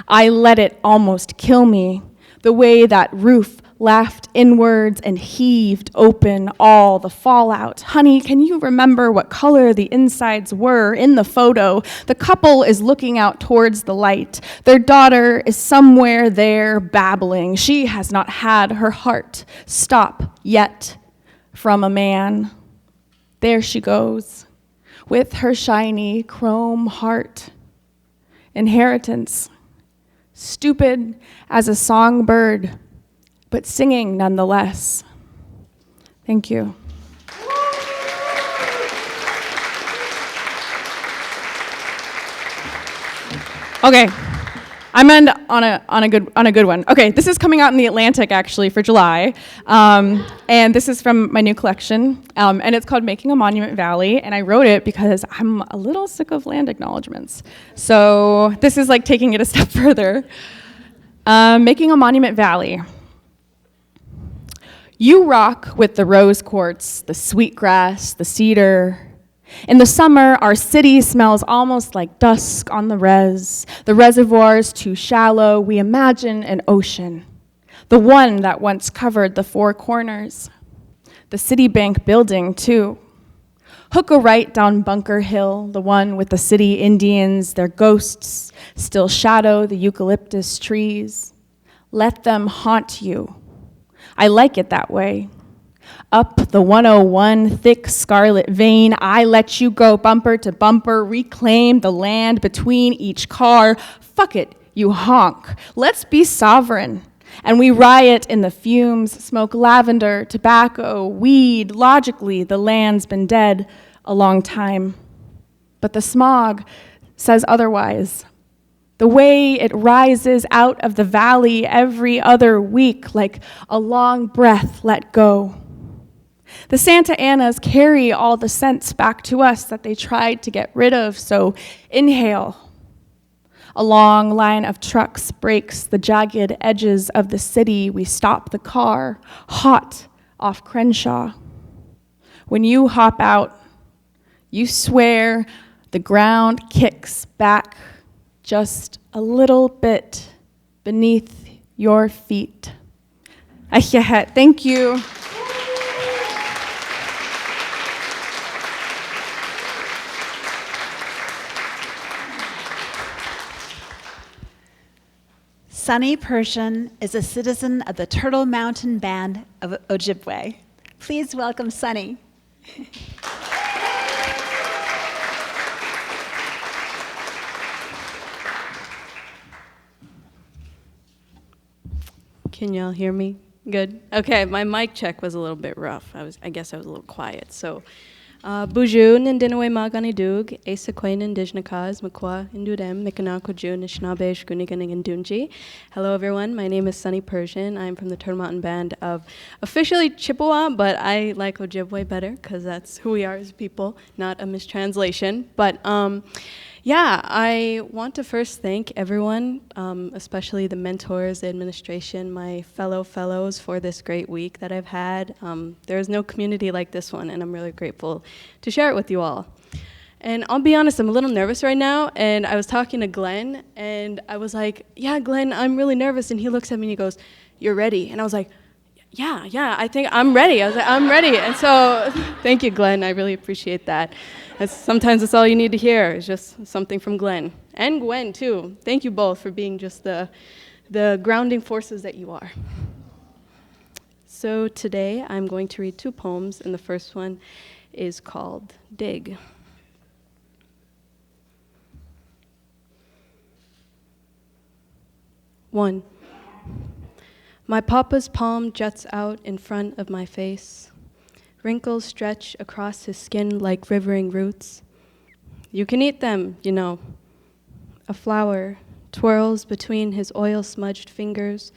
I let it almost kill me, the way that roof laughed inwards and heaved open all the fallout. Honey, can you remember what color the insides were in the photo? The couple is looking out towards the light. Their daughter is somewhere there babbling. She has not had her heart stop yet from a man. There she goes, with her shiny chrome heart. Inheritance. Stupid as a songbird, but singing nonetheless. Thank you. Okay, I'm on a good one. Okay, this is coming out in the Atlantic actually for July, and this is from my new collection, and it's called Making a Monument Valley, and I wrote it because I'm a little sick of land acknowledgements. So this is like taking it a step further. Making a Monument Valley. You rock with the rose quartz, the sweetgrass, the cedar. In the summer, our city smells almost like dusk on the res. The reservoir's too shallow. We imagine an ocean, the one that once covered the four corners. The Citibank building, too. Hook a right down Bunker Hill, the one with the city Indians. Their ghosts still shadow the eucalyptus trees. Let them haunt you. I like it that way. Up the 101, thick scarlet vein, I let you go bumper to bumper, reclaim the land between each car. Fuck it, you honk. Let's be sovereign. And we riot in the fumes, smoke lavender, tobacco, weed. Logically, the land's been dead a long time. But the smog says otherwise. The way it rises out of the valley every other week, like a long breath let go. The Santa Anas carry all the scents back to us that they tried to get rid of, so inhale. A long line of trucks breaks the jagged edges of the city. We stop the car, hot off Crenshaw. When you hop out, you swear the ground kicks back just a little bit beneath your feet. Thank you. Sunni Persian is a citizen of the Turtle Mountain Band of Ojibwe. Please welcome Sunni. Can y'all hear me? Good. Okay, my mic check was a little bit rough. I guess I was a little quiet. So, Buju Nindinawe Magani Dug, Asaquain Indigenous, Makwa Indudem, Mikanako Jun, Nishnabe, Shkuniganing and Dunji. Hello everyone, my name is Sunni Persian. I'm from the Turtle Mountain Band of officially Chippewa, but I like Ojibwe better because that's who we are as people, not a mistranslation. But yeah, I want to first thank everyone, especially the mentors, the administration, my fellows for this great week that I've had. There is no community like this one, and I'm really grateful to share it with you all. And I'll be honest, I'm a little nervous right now, and I was talking to Glenn, and I was like, yeah, Glenn, I'm really nervous, and he looks at me and he goes, you're ready. And I was like, yeah, I think I'm ready. I was like, I'm ready. And so thank you, Glenn. I really appreciate that. Sometimes that's all you need to hear is just something from Glenn. And Gwen, too. Thank you both for being just the the grounding forces that you are. So today I'm going to read 2 poems, and the first one is called Dig. One. My papa's palm juts out in front of my face. Wrinkles stretch across his skin like rivering roots. You can eat them, you know. A flower twirls between his oil-smudged fingers.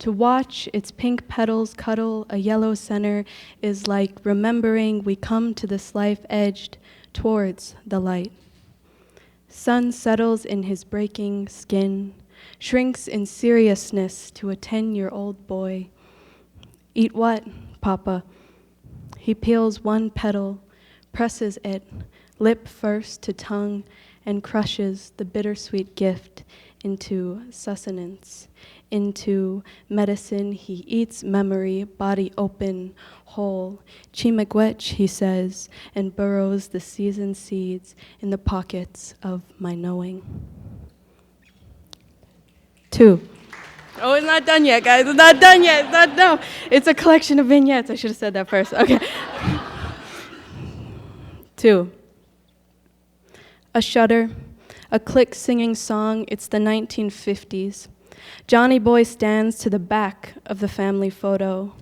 To watch its pink petals cuddle a yellow center is like remembering we come to this life edged towards the light. Sun settles in his breaking skin, shrinks in seriousness to a 10-year-old boy. Eat what, Papa? He peels one petal, presses it, lip first to tongue, and crushes the bittersweet gift into sustenance, into medicine. He eats memory, body open, whole. Chimagwech, he says, and burrows the seasoned seeds in the pockets of my knowing. 2. Oh, it's not done yet, guys. It's not done yet. No. It's a collection of vignettes. I should have said that first. Okay. 2. A shudder, a click singing song. It's the 1950s. Johnny Boy stands to the back of the family photo,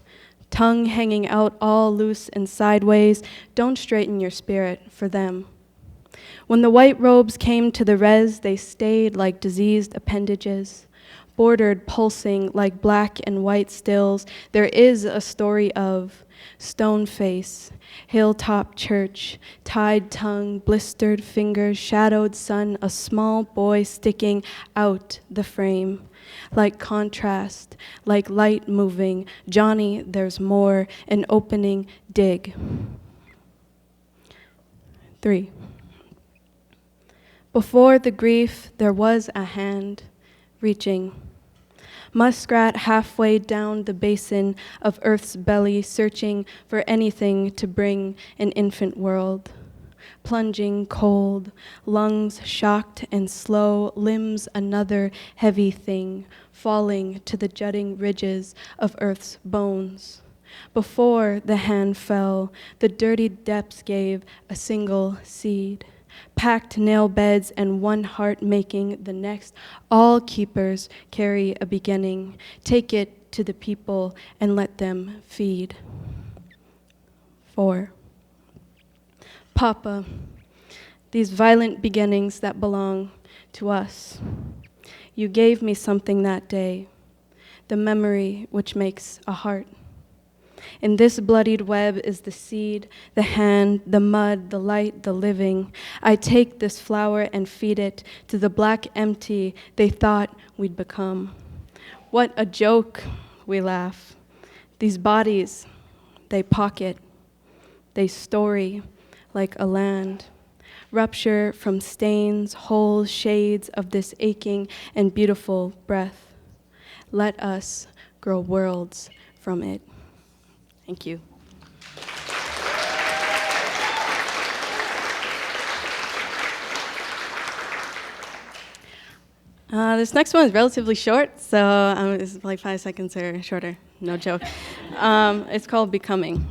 tongue hanging out all loose and sideways. Don't straighten your spirit for them. When the white robes came to the res, they stayed like diseased appendages, bordered, pulsing like black and white stills. There is a story of stone face, hilltop church, tied tongue, blistered fingers, shadowed sun, a small boy sticking out the frame. Like contrast, like light moving. Johnny, there's more, an opening, dig. 3. Before the grief, there was a hand reaching. Muskrat halfway down the basin of Earth's belly, searching for anything to bring an infant world. Plunging cold, lungs shocked and slow, limbs another heavy thing, falling to the jutting ridges of Earth's bones. Before the hand fell, the dirty depths gave a single seed. Packed nail beds and one heart making the next. All keepers carry a beginning. Take it to the people and let them feed. 4. Papa, these violent beginnings that belong to us. You gave me something that day, the memory which makes a heart. In this bloodied web is the seed, the hand, the mud, the light, the living. I take this flower and feed it to the black empty they thought we'd become. What a joke, we laugh. These bodies, they pocket, they story like a land. Rupture from stains, holes, shades of this aching and beautiful breath. Let us grow worlds from it. Thank you. This next one is relatively short, so it's like 5 seconds or shorter. No joke. It's called Becoming.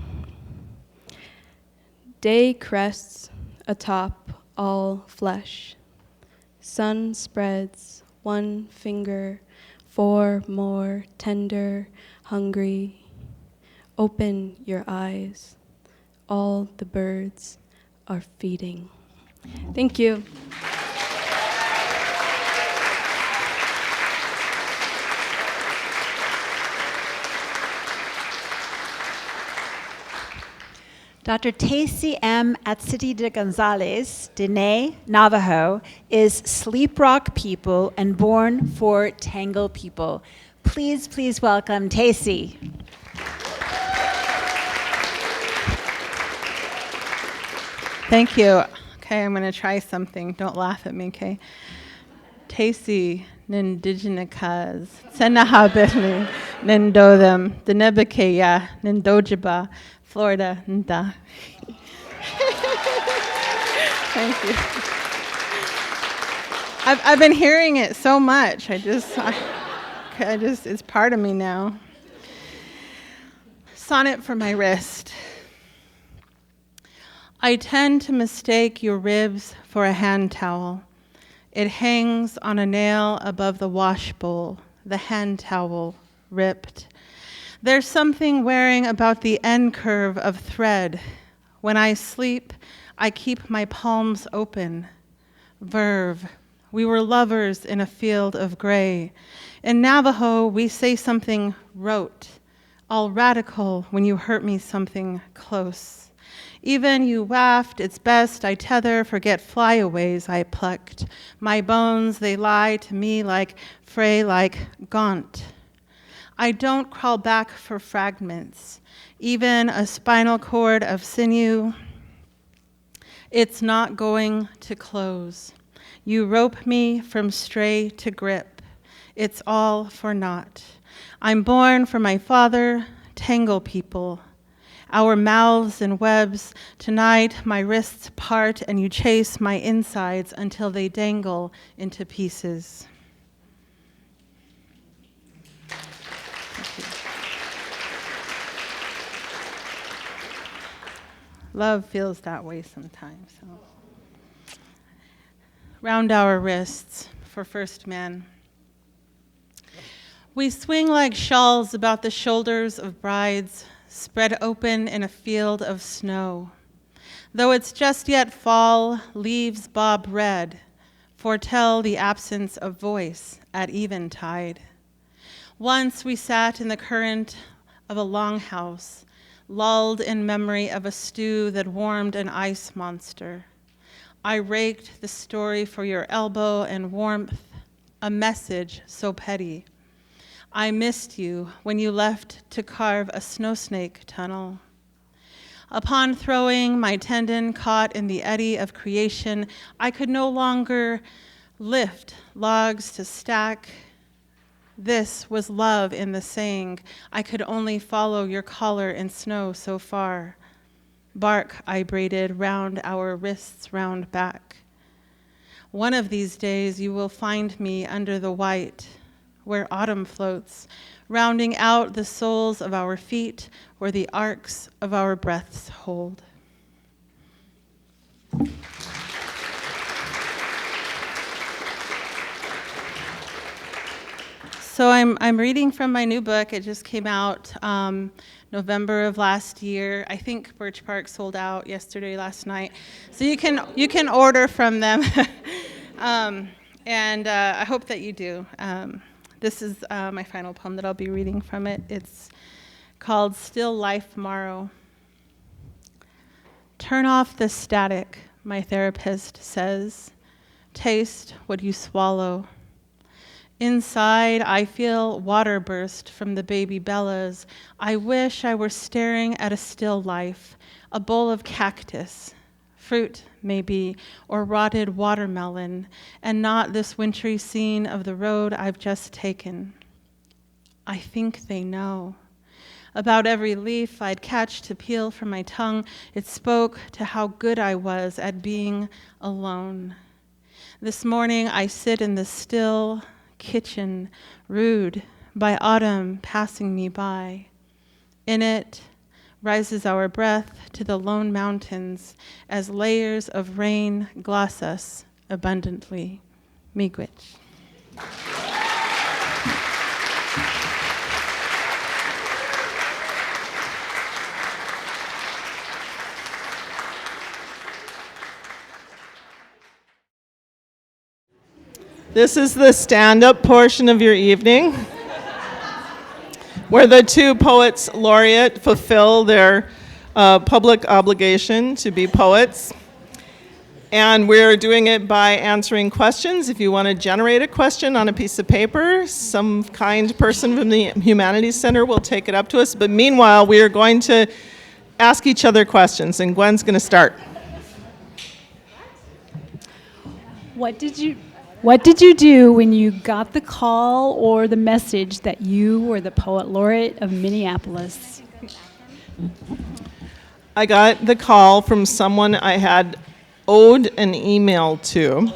Day crests atop all flesh. Sun spreads one finger, 4 more, tender, hungry. Open your eyes. All the birds are feeding. Thank you. Dr. Tacey M. Atsitty de Gonzalez, Dene, Navajo, is Sleep Rock people and born for Tangle people. Please welcome Tacey. Thank you. Okay, I'm going to try something. Don't laugh at me, okay? Tacey, Nindigenous, Senahabili, Nindodem, Denebekeya, Nindojiba, Florida, Nda. Thank you. I've been hearing it so much. I It's part of me now. Sonnet for my wrist. I tend to mistake your ribs for a hand towel. It hangs on a nail above the wash bowl, the hand towel ripped. There's something wearing about the end curve of thread. When I sleep, I keep my palms open. Verve. We were lovers in a field of gray. In Navajo, we say something rote, all radical when you hurt me something close. Even you waft, it's best I tether, forget flyaways I plucked. My bones, they lie to me like fray, like gaunt. I don't crawl back for fragments, even a spinal cord of sinew. It's not going to close. You rope me from stray to grip. It's all for naught. I'm born for my father, tangle people. Our mouths and webs, tonight my wrists part and you chase my insides until they dangle into pieces. Love feels that way sometimes. So. Round our wrists for first man. We swing like shawls about the shoulders of brides, spread open in a field of snow. Though it's just yet fall, leaves bob red, foretell the absence of voice at eventide. Once we sat in the current of a longhouse, lulled in memory of a stew that warmed an ice monster. I raked the story for your elbow and warmth, a message so petty. I missed you when you left to carve a snow snake tunnel. Upon throwing my tendon caught in the eddy of creation, I could no longer lift logs to stack. This was love in the saying. I could only follow your collar in snow so far. Bark I braided round our wrists round back. One of these days you will find me under the white, where autumn floats, rounding out the soles of our feet, where the arcs of our breaths hold. So I'm reading from my new book. It just came out November of last year. I think Birch Park sold out yesterday, last night. So you can order from them, and I hope that you do. This is my final poem that I'll be reading from it. It's called Still Life Morrow. Turn off the static, my therapist says. Taste what you swallow. Inside, I feel water burst from the baby bellas. I wish I were staring at a still life, a bowl of cactus, fruit maybe, or rotted watermelon, and not this wintry scene of the road I've just taken. I think they know. About every leaf I'd catch to peel from my tongue, it spoke to how good I was at being alone. This morning I sit in the still kitchen, rude by autumn passing me by. In it rises our breath to the lone mountains as layers of rain gloss us abundantly. Miigwech. This is the stand-up portion of your evening, where the two poets laureate fulfill their public obligation to be poets. And we're doing it by answering questions. If you want to generate a question on a piece of paper, some kind person from the Humanities Center will take it up to us. But meanwhile, we are going to ask each other questions, and Gwen's going to start. What did you do when you got the call or the message that you were the poet laureate of Minneapolis? I got the call from someone I had owed an email to.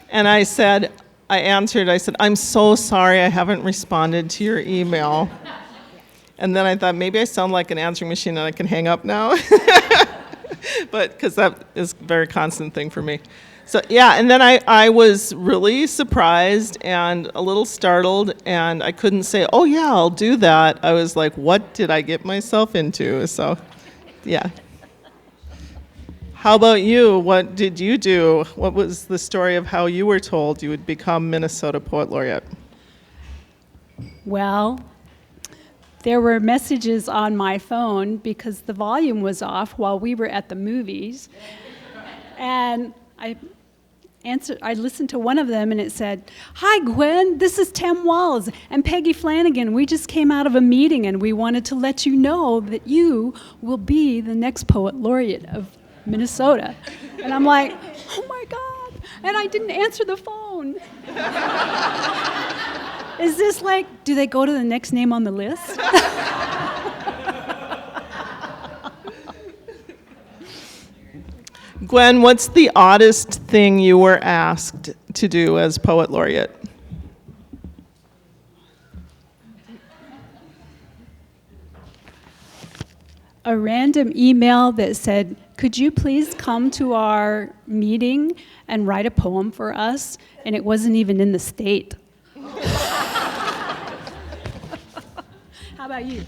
And I said, I answered, I said, I'm so sorry I haven't responded to your email. And then I thought, maybe I sound like an answering machine and I can hang up now. But because that is a very constant thing for me. So yeah, and then I was really surprised and a little startled, and I couldn't say, oh yeah, I'll do that. I was like, what did I get myself into? So yeah. How about you? What did you do? What was the story of how you were told you would become Minnesota Poet Laureate? Well, there were messages on my phone because the volume was off while we were at the movies. And I listened to one of them and it said, "Hi Gwen, this is Tim Walls and Peggy Flanagan. We just came out of a meeting and we wanted to let you know that you will be the next Poet Laureate of Minnesota." And I'm like, oh my God. And I didn't answer the phone. Is this like, do they go to the next name on the list? Gwen, what's the oddest thing you were asked to do as Poet Laureate? A random email that said, could you please come to our meeting and write a poem for us? And it wasn't even in the state. How about you?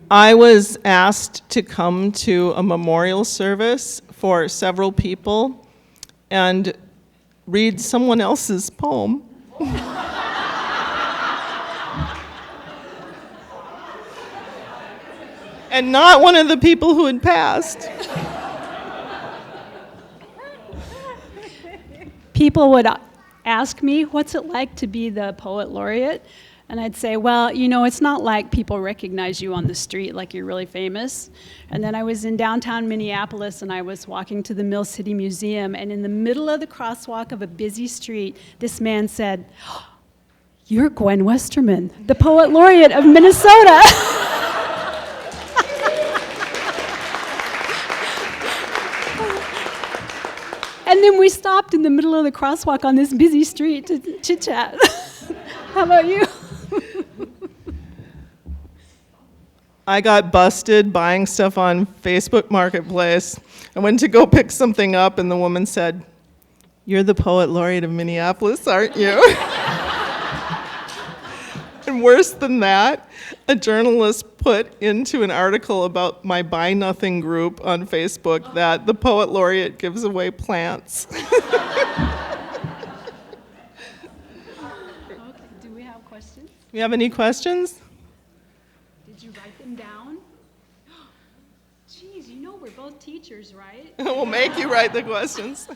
I was asked to come to a memorial service for several people and read someone else's poem. And not one of the people who had passed. People would ask me, what's it like to be the Poet Laureate? And I'd say, well, you know, it's not like people recognize you on the street like you're really famous. And then I was in downtown Minneapolis and I was walking to the Mill City Museum, and in the middle of the crosswalk of a busy street, this man said, "You're Gwen Westerman, the Poet Laureate of Minnesota." And then we stopped in the middle of the crosswalk on this busy street to chit-chat. How about you? I got busted buying stuff on Facebook Marketplace. I went to go pick something up and the woman said, "You're the Poet Laureate of Minneapolis, aren't you?" And worse than that, a journalist put into an article about my Buy Nothing group on Facebook that the Poet Laureate gives away plants. Do we have questions? You have any questions? Did you write them down? Geez, you know we're both teachers, right? We'll make you write the questions.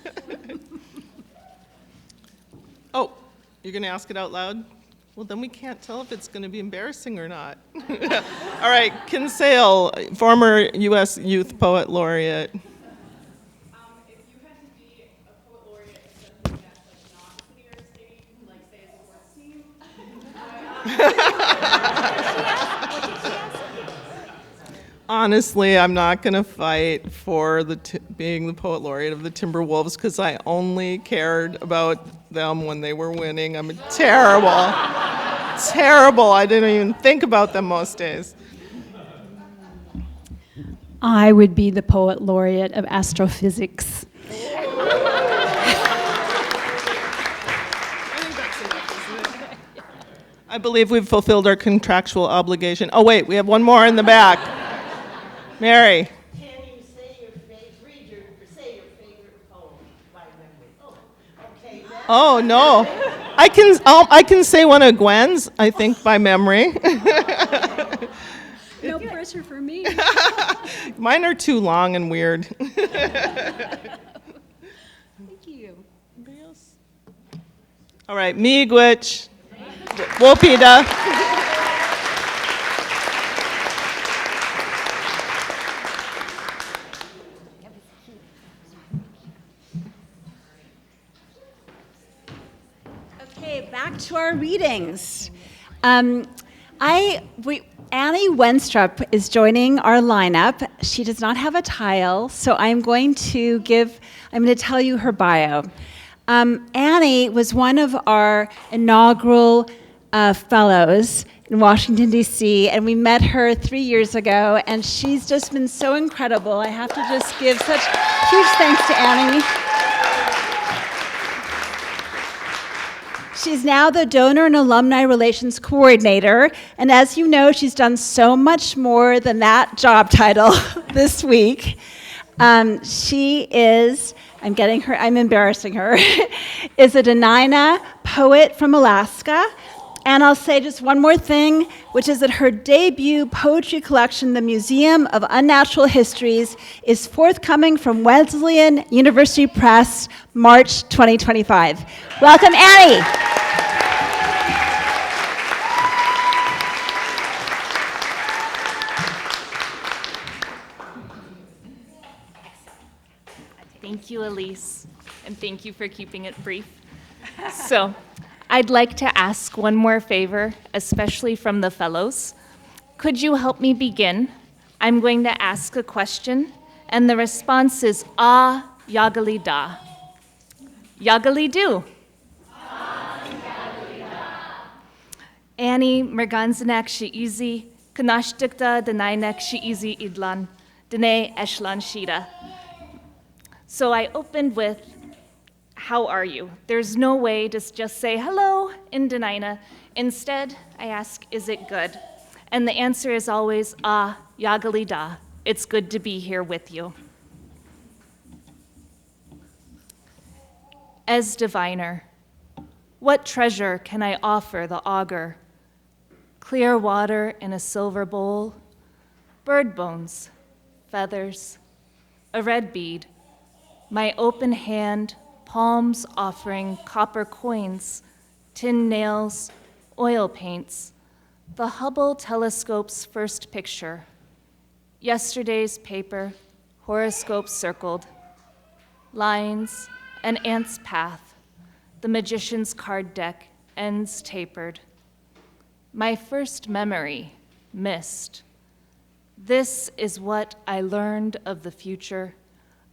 Oh, you're going to ask it out loud? Well, then we can't tell if it's going to be embarrassing or not. All right, Kinsale, former U.S. Youth Poet Laureate. If you had to be a poet laureate of something that's like not city or state, like say a sports team, Honestly, I'm not going to fight for being the Poet Laureate of the Timberwolves because I only cared about them when they were winning. I'm terrible. Terrible. I didn't even think about them most days. I would be the Poet Laureate of Astrophysics. I believe we've fulfilled our contractual obligation. Oh, wait, we have one more in the back. Mary. Can you say your favorite poem by memory? Oh, okay. Oh, no. I can say one of Gwen's, I think, by memory. No pressure for me. Mine are too long and weird. Thank you. Anybody else? All right, miigwech, wopida. Okay, back to our readings. Annie Wenstrup is joining our lineup. She does not have a tile, so I'm going to tell you her bio. Annie was one of our inaugural fellows in Washington, D.C., and we met her 3 years ago, and she's just been so incredible. I have to just give such huge thanks to Annie. She's now the Donor and Alumni Relations Coordinator, and as you know, she's done so much more than that job title this week. She is, I'm embarrassing her, is a Dena'ina poet from Alaska. And I'll say just one more thing, which is that her debut poetry collection, The Museum of Unnatural Histories, is forthcoming from Wesleyan University Press, March 2025. Welcome, Annie. Thank you, Elise, and thank you for keeping it brief. So, I'd like to ask one more favor, especially from the fellows. Could you help me begin? I'm going to ask a question, and the response is ah, yagali da. Yagali do. Annie merganzanak shi'izi, kanashtikta denainek shi'izi idlan, dene eshlan shida. So I opened with, how are you? There's no way to just say hello in Dena'ina. Instead, I ask, is it good? And the answer is always, ah, yagali da. It's good to be here with you. As diviner, what treasure can I offer the augur? Clear water in a silver bowl, bird bones, feathers, a red bead, my open hand, palms offering copper coins, tin nails, oil paints, the Hubble telescope's first picture, yesterday's paper, horoscopes circled, lines, an ant's path, the magician's card deck, ends tapered. My first memory, missed. This is what I learned of the future,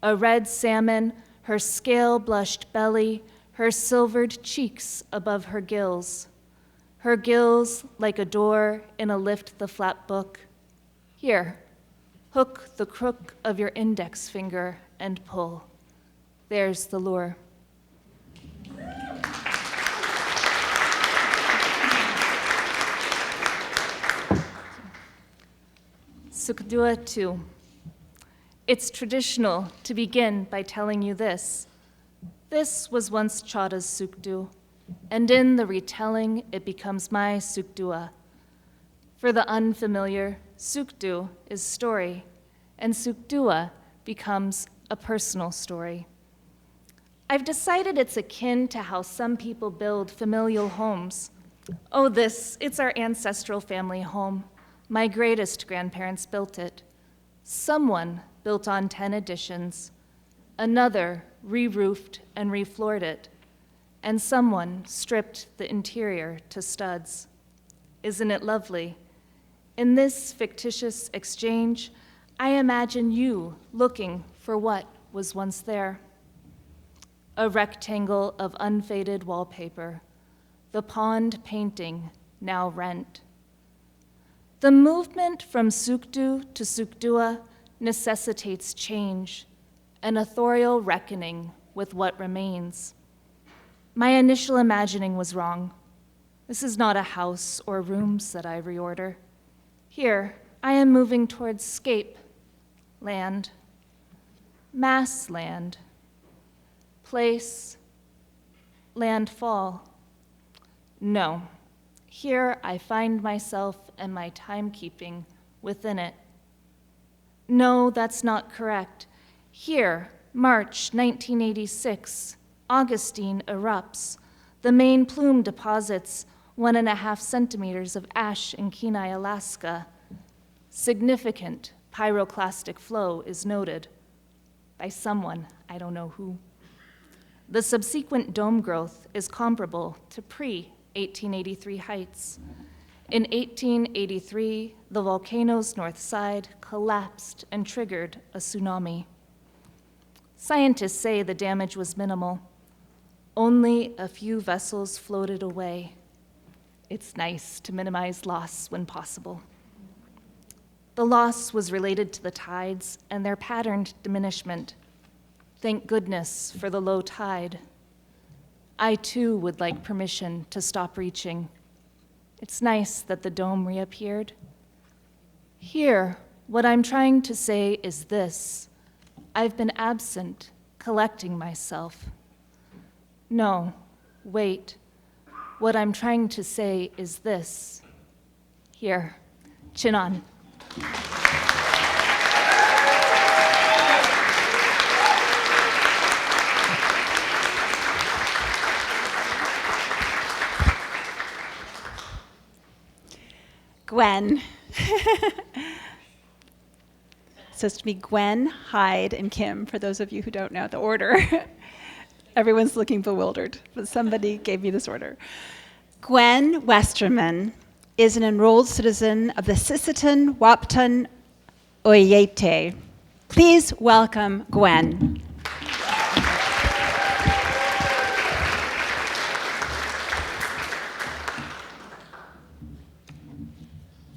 a red salmon, her scale-blushed belly, her silvered cheeks above her gills like a door in a lift the flap book. Here, hook the crook of your index finger and pull. There's the lure. Sukdua 2. It's traditional to begin by telling you this. This was once Chada's Sukdu, and in the retelling, it becomes my Sukdua. For the unfamiliar, Sukdu is story, and Sukdua becomes a personal story. I've decided it's akin to how some people build familial homes. Oh, it's our ancestral family home. My greatest grandparents built it. Someone built on 10 additions, another re-roofed and refloored it, and someone stripped the interior to studs. Isn't it lovely? In this fictitious exchange, I imagine you looking for what was once there. A rectangle of unfaded wallpaper, the pond painting now rent. The movement from Sukdu to Sukdua necessitates change, an authorial reckoning with what remains. My initial imagining was wrong. This is not a house or rooms that I reorder. Here, I am moving towards scape, land, mass land, place, landfall. No, here I find myself and my timekeeping within it. No, that's not correct. Here, March 1986, Augustine erupts. The main plume deposits 1.5 centimeters of ash in Kenai, Alaska. Significant pyroclastic flow is noted by someone, I don't know who. The subsequent dome growth is comparable to pre-1883 heights. In 1883, the volcano's north side collapsed and triggered a tsunami. Scientists say the damage was minimal. Only a few vessels floated away. It's nice to minimize loss when possible. The loss was related to the tides and their patterned diminishment. Thank goodness for the low tide. I too would like permission to stop reaching. It's nice that the dome reappeared. Here, what I'm trying to say is this. I've been absent, collecting myself. No, wait. What I'm trying to say is this. Here, chin on. Gwen. So it's to be Gwen, Heid, and Kim, for those of you who don't know the order. Everyone's looking bewildered, but somebody gave me this order. Gwen Westerman is an enrolled citizen of the Sisseton Wapton Oyete. Please welcome Gwen.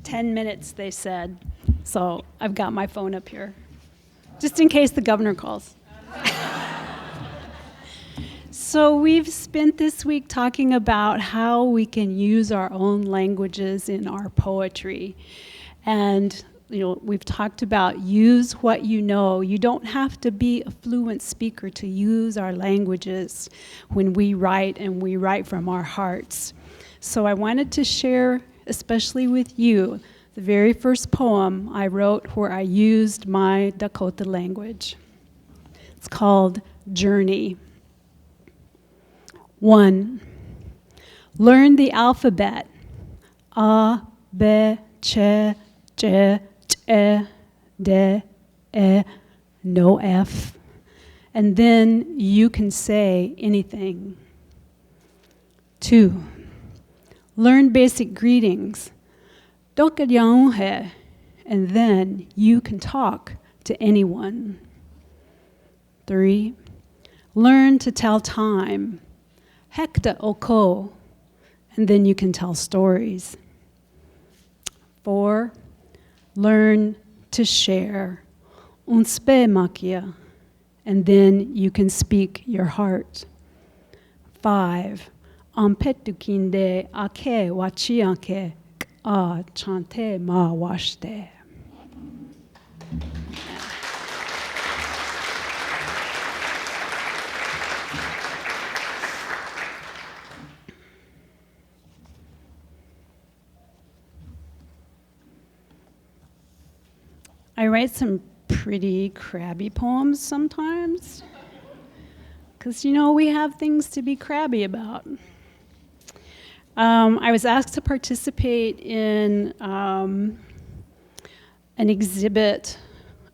"10 minutes," they said. So I've got my phone up here, just in case the governor calls. So we've spent this week talking about how we can use our own languages in our poetry. And we've talked about use what you know. You don't have to be a fluent speaker to use our languages when we write, and we write from our hearts. So I wanted to share, especially with you, the very first poem I wrote where I used my Dakota language. It's called Journey. 1. Learn the alphabet. A, B, Ch, J, T, D, E, no F. And then you can say anything. 2. Learn basic greetings. Dokadyaunhe. And then you can talk to anyone. 3. Learn to tell time. Hekta oko, and then you can tell stories. 4, learn to share. Unspe makia, and then you can speak your heart. 5, ampetukinde ake wachiake a chante ma washte. I write some pretty crabby poems sometimes, because we have things to be crabby about. I was asked to participate in an exhibit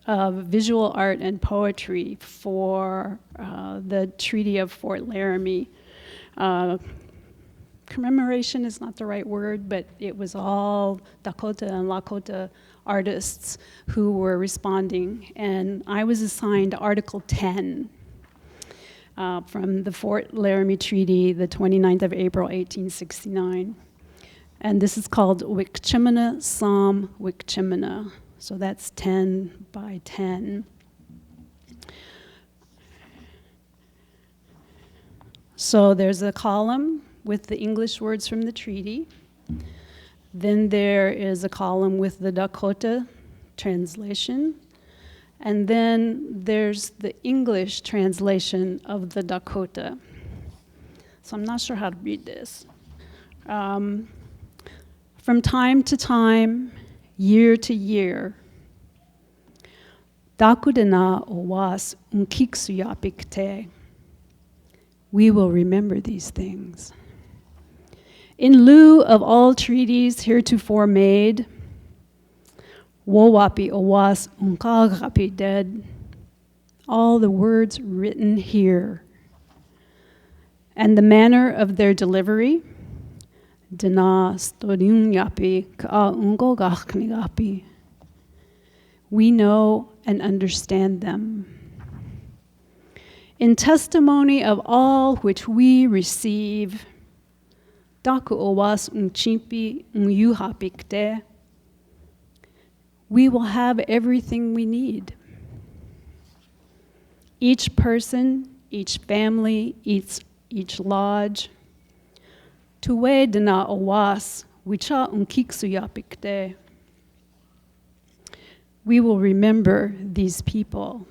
of visual art and poetry for the Treaty of Fort Laramie. Commemoration is not the right word, but it was all Dakota and Lakota artists who were responding, and I was assigned Article 10 from the Fort Laramie Treaty, the 29th of April, 1869. And this is called Wikchimina Psalm Wikchimina. So that's 10 by 10. So there's a column with the English words from the treaty. Then there is a column with the Dakota translation. And then there's the English translation of the Dakota. So I'm not sure how to read this. From time to time, year to year, Dakudena owas unkiksuyapikte. We will remember these things. In lieu of all treaties heretofore made, wowapi owas unkagapi dead, all the words written here, and the manner of their delivery, dena stodunyapi ka ungogachnigapi. We know and understand them. In testimony of all which we receive, Daku owas chimpi yuhapikte, we will have everything we need. Each person, each family, each lodge. Tuwe dana owas wicha unkiksuyapikte. We will remember these people.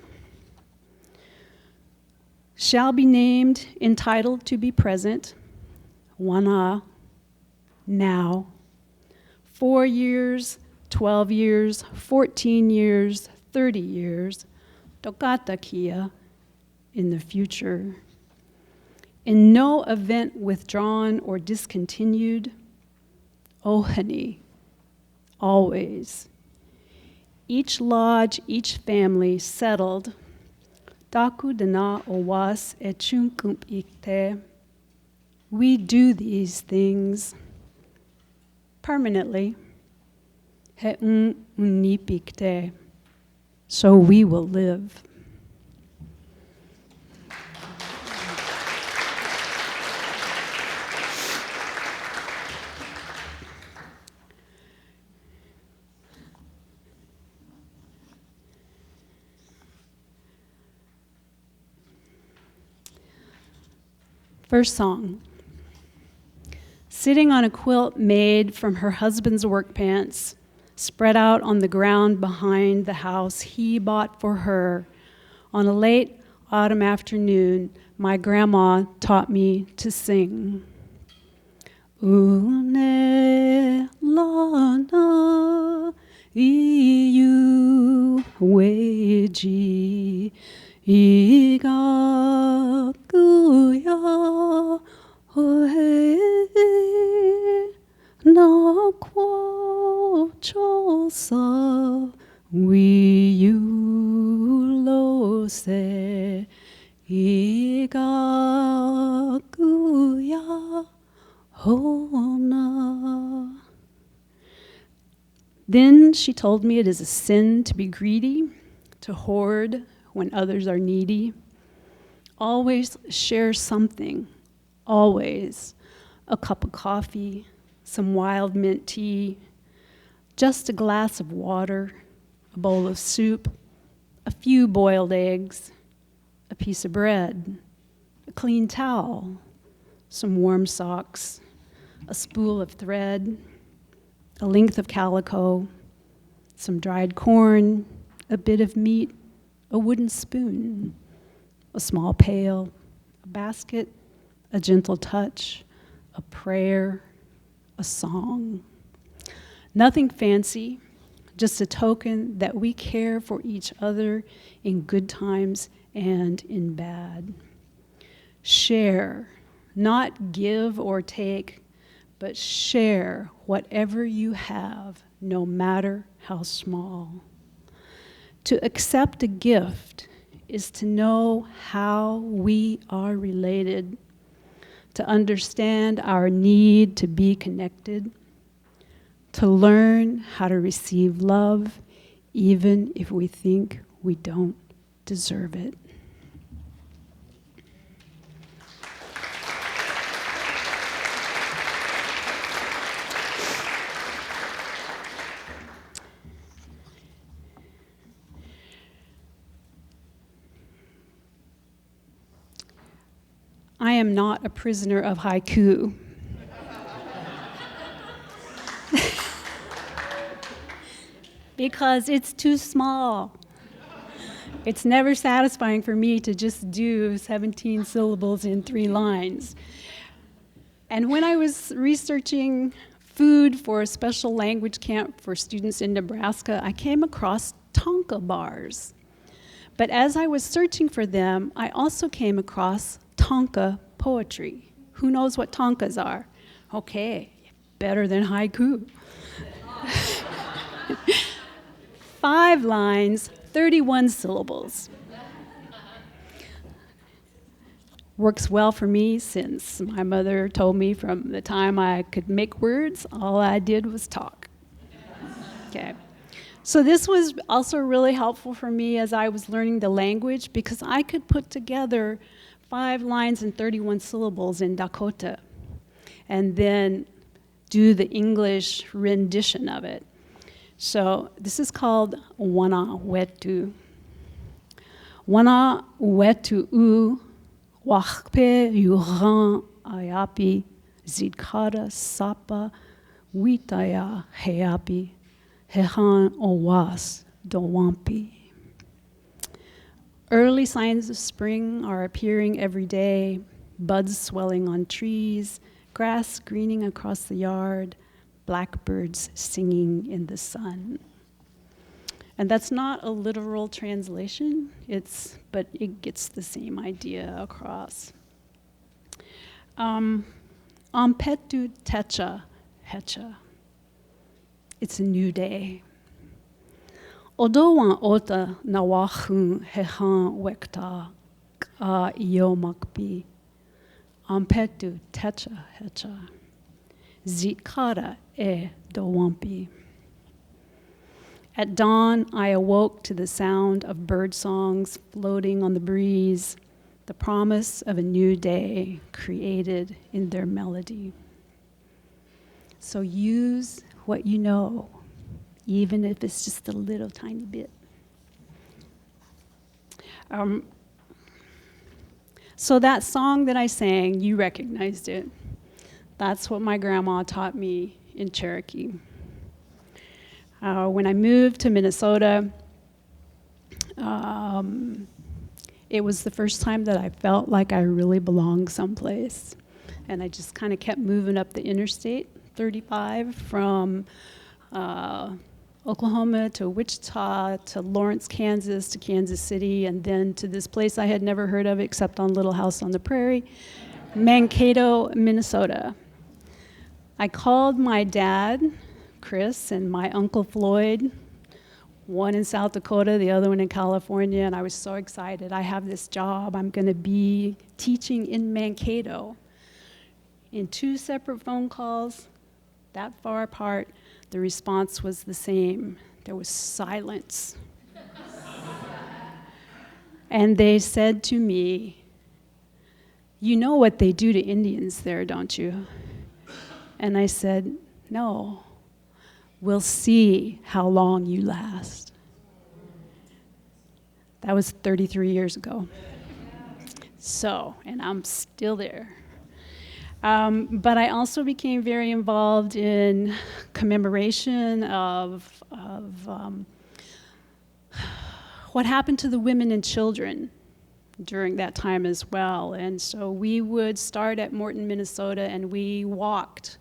Shall be named, entitled to be present, wana, now, 4 years, 12 years, 14 years, 30 years, tokata kia, in the future. In no event withdrawn or discontinued, ohani, always. Each lodge, each family settled, Daku dana owas echunkump ikte. We do these things permanently. He'un unipikte. So we will live. First song. Sitting on a quilt made from her husband's work pants, spread out on the ground behind the house he bought for her, on a late autumn afternoon, my grandma taught me to sing. Une lana iu weji iga kuya ohe na kwa chosa wiu lo se iga kuya hona. Then she told me it is a sin to be greedy, to hoard when others are needy. Always share something, always. A cup of coffee, some wild mint tea, just a glass of water, a bowl of soup, a few boiled eggs, a piece of bread, a clean towel, some warm socks, a spool of thread, a length of calico, some dried corn, a bit of meat, a wooden spoon, a small pail, a basket, a gentle touch, a prayer, a song. Nothing fancy, just a token that we care for each other in good times and in bad. Share, not give or take, but share whatever you have, no matter how small. To accept a gift is to know how we are related, to understand our need to be connected, to learn how to receive love, even if we think we don't deserve it. I am not a prisoner of haiku. Because it's too small. It's never satisfying for me to just do 17 syllables in 3 lines. And when I was researching food for a special language camp for students in Nebraska, I came across Tonka bars. But as I was searching for them, I also came across Tonka poetry. Who knows what Tonkas are? Okay, better than haiku. 5 lines, 31 syllables. Works well for me since my mother told me from the time I could make words, all I did was talk. Okay, So this was also really helpful for me as I was learning the language, because I could put together 5 lines and 31 syllables in Dakota and then do the English rendition of it. So this is called Wana Wetu. Wana Wetu U Wachpe Yuran Ayapi Zidkara Sapa Witaya Heapi Hehan Owas Dowampi. Early signs of spring are appearing every day, buds swelling on trees, grass greening across the yard, blackbirds singing in the sun. And that's not a literal translation, but it gets the same idea across. Ampetu techa hecha. It's a new day. Odowan ota nawahun hehan wekta ka iomakbi. Ampetu techa hecha. Zitkara e dowampi. At dawn, I awoke to the sound of bird songs floating on the breeze, the promise of a new day created in their melody. So use what you know, even if it's just a little tiny bit. So that song that I sang, you recognized it. That's what my grandma taught me in Cherokee. When I moved to Minnesota, it was the first time that I felt like I really belonged someplace. And I just kind of kept moving up the interstate 35 from Oklahoma to Wichita to Lawrence, Kansas to Kansas City, and then to this place I had never heard of except on Little House on the Prairie, Mankato, Minnesota. I called my dad, Chris, and my uncle Floyd, one in South Dakota, the other one in California, and I was so excited. I have this job. I'm going to be teaching in Mankato. In 2 separate phone calls, that far apart, the response was the same. There was silence. And they said to me, "You know what they do to Indians there, don't you?" And I said, "No. We'll see how long you last." That was 33 years ago. So, and I'm still there. But I also became very involved in commemoration of what happened to the women and children during that time as well. And so we would start at Morton, Minnesota, and we walked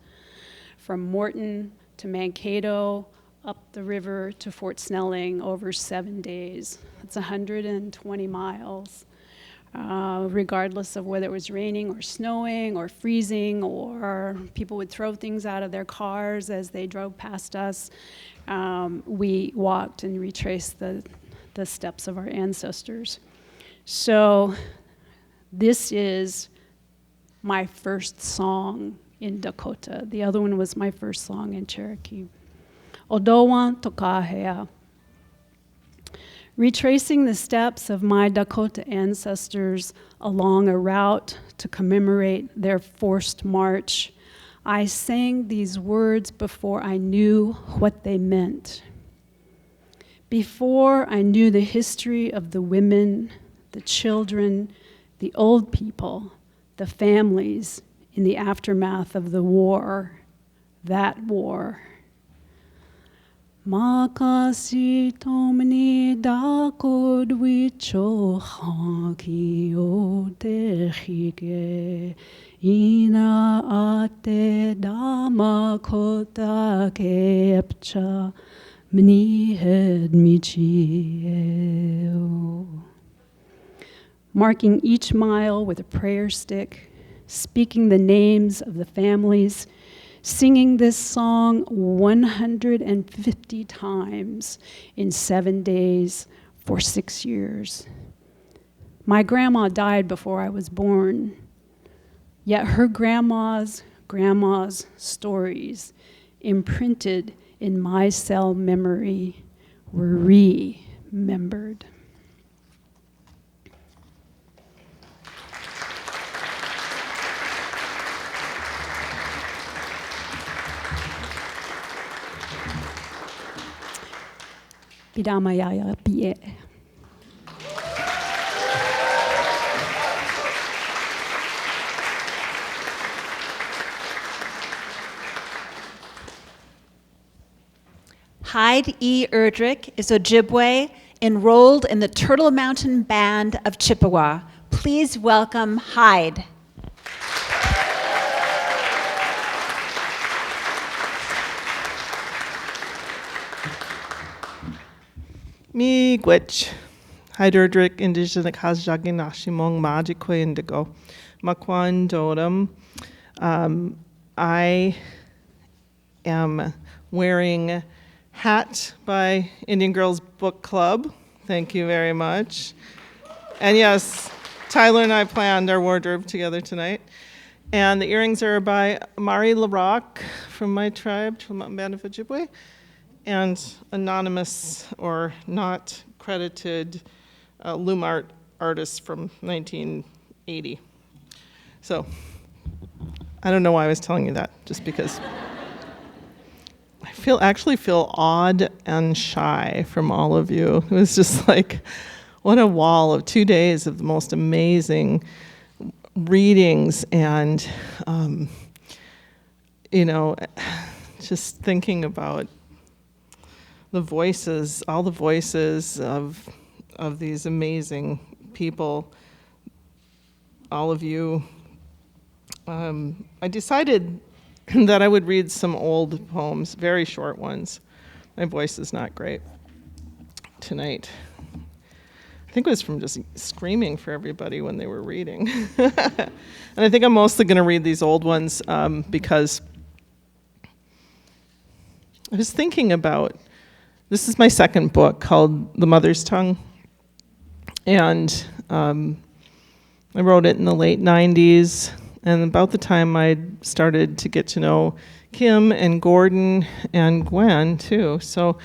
from Morton to Mankato, up the river to Fort Snelling over 7 days. It's 120 miles. Regardless of whether it was raining or snowing or freezing, or people would throw things out of their cars as they drove past us, we walked and retraced the steps of our ancestors. So this is my first song in Dakota. The other one was my first song in Cherokee. Odowan Tokahea. Retracing the steps of my Dakota ancestors along a route to commemorate their forced march, I sang these words before I knew what they meant. Before I knew the history of the women, the children, the old people, the families in the aftermath of the war, that war. Makasi tomni dakod wicho hanki o techike ina ate dama kota kepcha mni hed michi. Marking each mile with a prayer stick, speaking the names of the families, singing this song 150 times in 7 days for 6 years. My grandma died before I was born, yet her grandma's stories imprinted in my cell memory remembered. Bidamayaya Pie. Heid E. Erdrich is Ojibwe, enrolled in the Turtle Mountain Band of Chippewa. Please welcome Heid. Miigwech. Heid Erdrich, Indigenous Kazjaginashimong Majikwe Indigo. Makwan Dodam. I am wearing hat by Indian Girls Book Club. Thank you very much. And yes, Tyler and I planned our wardrobe together tonight. And the earrings are by Mari LaRock from my tribe, Mountain Band of Ojibwe, and anonymous or not credited loom art artist from 1980. So I don't know why I was telling you that, just because. I actually feel odd and shy from all of you. It was just like, what a wall of 2 days of the most amazing readings and, just thinking about the voices, all the voices of these amazing people, all of you. I decided that I would read some old poems, very short ones. My voice is not great tonight. I think it was from just screaming for everybody when they were reading. And I think I'm mostly going to read these old ones because I was thinking about, this is my second book called The Mother's Tongue. And I wrote it in the late 90s. And about the time I started to get to know Kim and Gordon and Gwen, too. So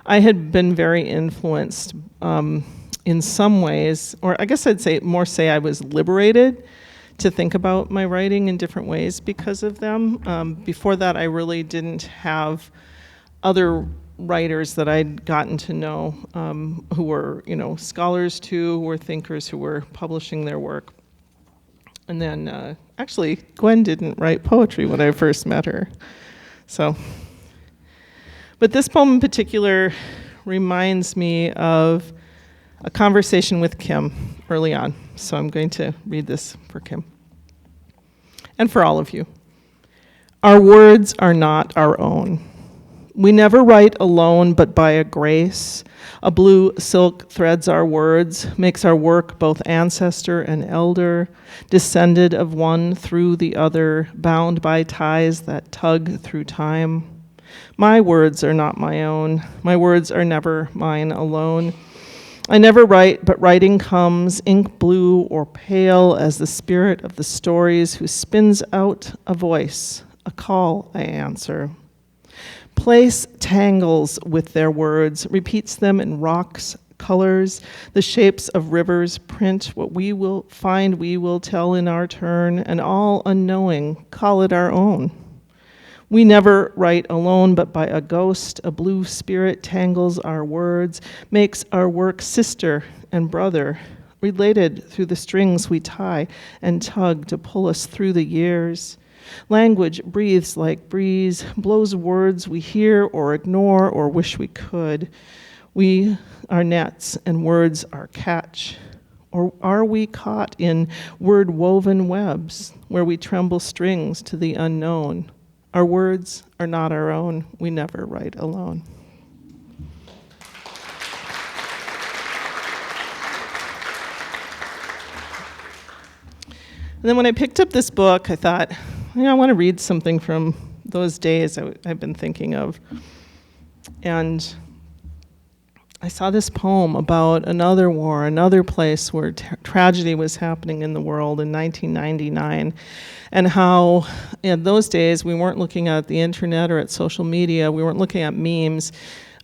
I had been very influenced in some ways, or I guess I'd say I was liberated to think about my writing in different ways because of them. Before that, I really didn't have other writers that I'd gotten to know who were, scholars too, who were thinkers, who were publishing their work. And then, actually, Gwen didn't write poetry when I first met her. But this poem in particular reminds me of a conversation with Kim early on. So I'm going to read this for Kim and for all of you. Our words are not our own. We never write alone, but by a grace. A blue silk threads our words, makes our work both ancestor and elder, descended of one through the other, bound by ties that tug through time. My words are not my own. My words are never mine alone. I never write, but writing comes, ink blue or pale, as the spirit of the stories who spins out a voice, a call I answer. Place tangles with their words, repeats them in rocks, colors, the shapes of rivers, print what we will find, we will tell in our turn, and all unknowing, call it our own. We never write alone, but by a ghost, a blue spirit tangles our words, makes our work sister and brother, related through the strings we tie and tug to pull us through the years. Language breathes like breeze, blows words we hear or ignore or wish we could. We are nets and words are catch. Or are we caught in word-woven webs where we tremble strings to the unknown? Our words are not our own. We never write alone. And then when I picked up this book, I thought, I want to read something from those days I've been thinking of. And I saw this poem about another war, another place where tragedy was happening in the world in 1999, and how in those days we weren't looking at the internet or at social media, we weren't looking at memes.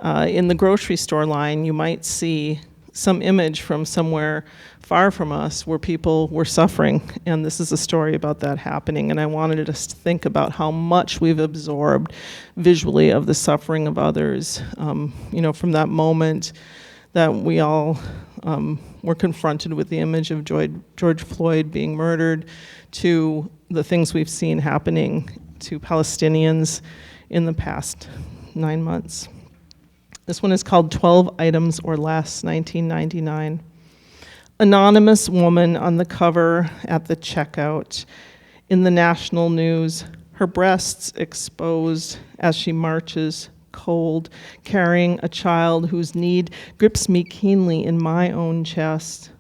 In the grocery store line, you might see some image from somewhere far from us where people were suffering, and this is a story about that happening. And I wanted us to think about how much we've absorbed visually of the suffering of others, from that moment that we all were confronted with the image of George Floyd being murdered, to the things we've seen happening to Palestinians in the past 9 months. This one is called 12 Items or Less, 1999. Anonymous woman on the cover at the checkout. In the national news, her breasts exposed as she marches, cold, carrying a child whose need grips me keenly in my own chest.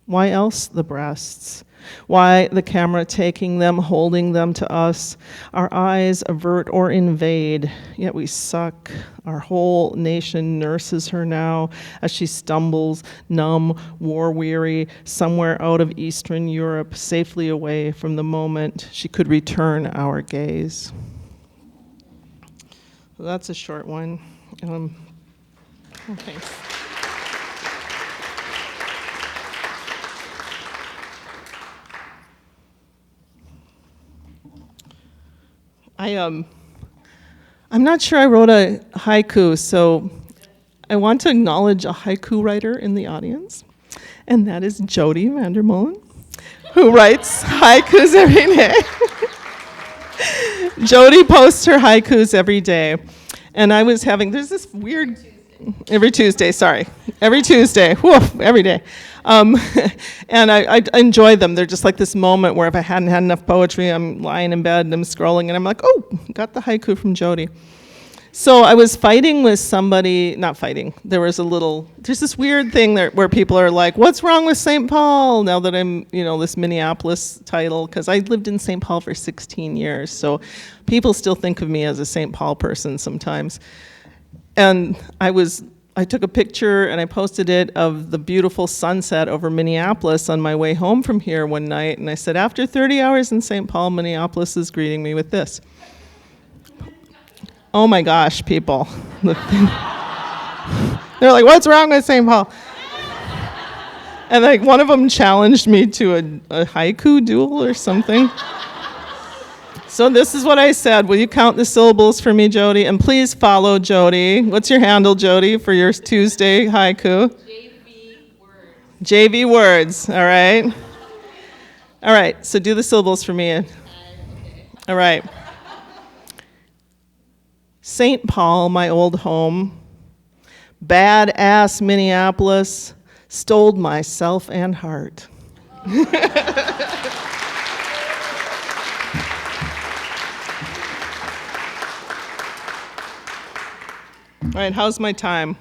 Why else the breasts? Why the camera taking them, holding them to us? Our eyes avert or invade, yet we suck. Our whole nation nurses her now as she stumbles, numb, war-weary, somewhere out of Eastern Europe, safely away from the moment she could return our gaze. Well, that's a short one. Thanks. I'm not sure I wrote a haiku, so I want to acknowledge a haiku writer in the audience, and that is Jody Vandermolen, who writes haikus every day. Jody posts her haikus every day, and I was there's this weird, every Tuesday, woof, every day. And I enjoy them. They're just like this moment where if I hadn't had enough poetry, I'm lying in bed and I'm scrolling and I'm like, oh, got the haiku from Jody. So I was fighting with somebody, not fighting, there's this weird thing where people are like, what's wrong with St. Paul? Now that I'm, this Minneapolis title, because I lived in St. Paul for 16 years. So people still think of me as a St. Paul person sometimes. And I took a picture and I posted it of the beautiful sunset over Minneapolis on my way home from here one night. And I said, after 30 hours in St. Paul, Minneapolis is greeting me with this. Oh my gosh, people. They're like, what's wrong with St. Paul? And one of them challenged me to a haiku duel or something. So this is what I said. Will you count the syllables for me, Jody? And please follow Jody. What's your handle, Jody, for your Tuesday haiku? JV Words, all right? All right, so do the syllables for me. All right. St. Paul, my old home. Badass Minneapolis stole myself and heart. All right, how's my time?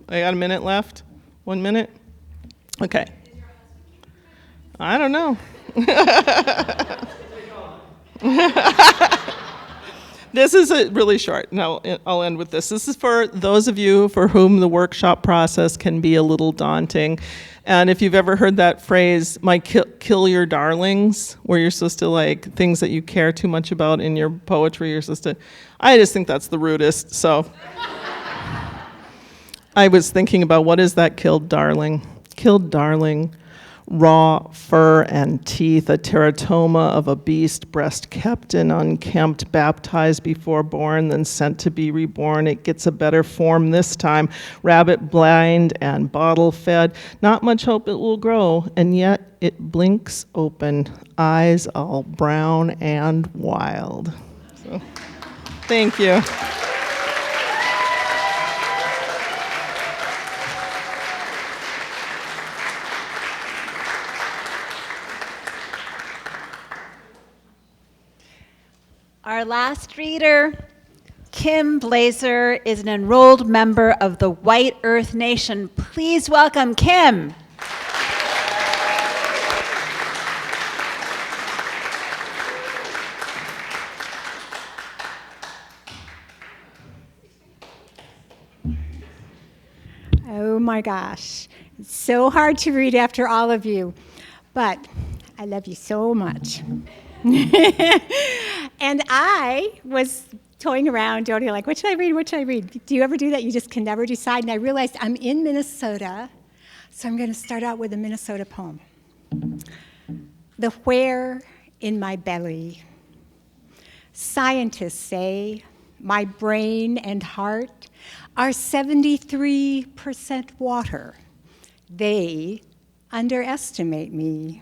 I got a minute left? 1 minute? Okay. I don't know. This is really short. Now I'll end with this. This is for those of you for whom the workshop process can be a little daunting. And if you've ever heard that phrase, kill your darlings, where you're supposed to things that you care too much about in your poetry, you're supposed to, I just think that's the rudest, so. I was thinking about what is that killed darling? Killed darling, raw fur and teeth, a teratoma of a beast, breast kept and unkempt, baptized before born, then sent to be reborn. It gets a better form this time, rabbit blind and bottle fed. Not much hope it will grow, and yet it blinks open, eyes all brown and wild. So, thank you. Our last reader, Kim Blaeser, is an enrolled member of the White Earth Nation. Please welcome Kim. Oh my gosh. It's so hard to read after all of you, but I love you so much. And I was toying around, doing like, what should I read? What should I read? Do you ever do that? You just can never decide. And I realized I'm in Minnesota, so I'm going to start out with a Minnesota poem. The where in my belly. Scientists say my brain and heart are 73% water. They underestimate me.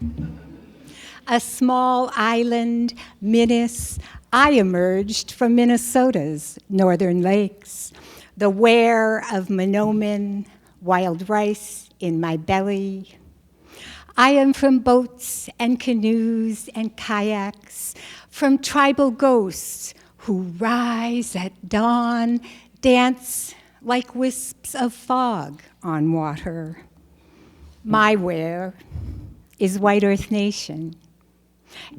A small island, Minnis, I emerged from Minnesota's northern lakes. The where of Monoman, wild rice in my belly. I am from boats and canoes and kayaks, from tribal ghosts who rise at dawn, dance like wisps of fog on water. My where is White Earth Nation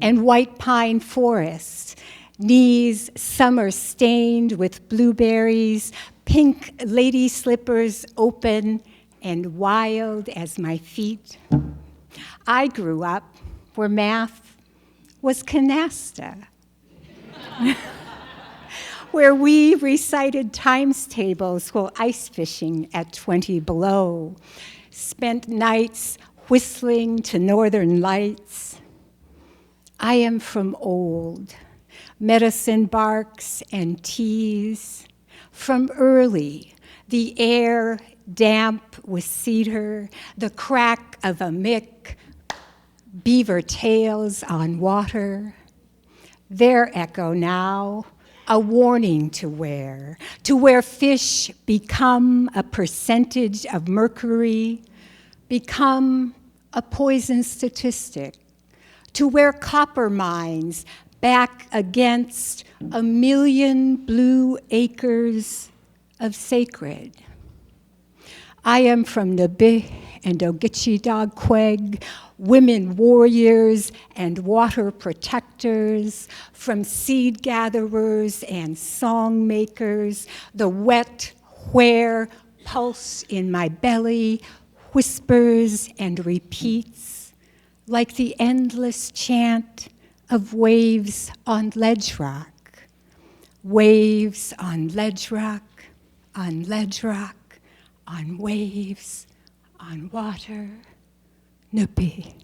and white pine forests, knees summer stained with blueberries, pink lady slippers open and wild as my feet. I grew up where math was canasta, where we recited times tables while ice fishing at 20 below, spent nights whistling to northern lights. I am from old, medicine barks and teas, from early, the air damp with cedar, the crack of a mick, beaver tails on water. Their echo now, a warning to where fish become a percentage of mercury, become a poison statistic, to where copper mines back against 1 million blue acres of sacred. I am from Nabi and Ogeechee-Dagqueg, women warriors and water protectors, from seed gatherers and song makers, the wet where pulse in my belly whispers and repeats like the endless chant of waves on ledge rock, waves on ledge rock, on ledge rock, on waves, on water, Nupi.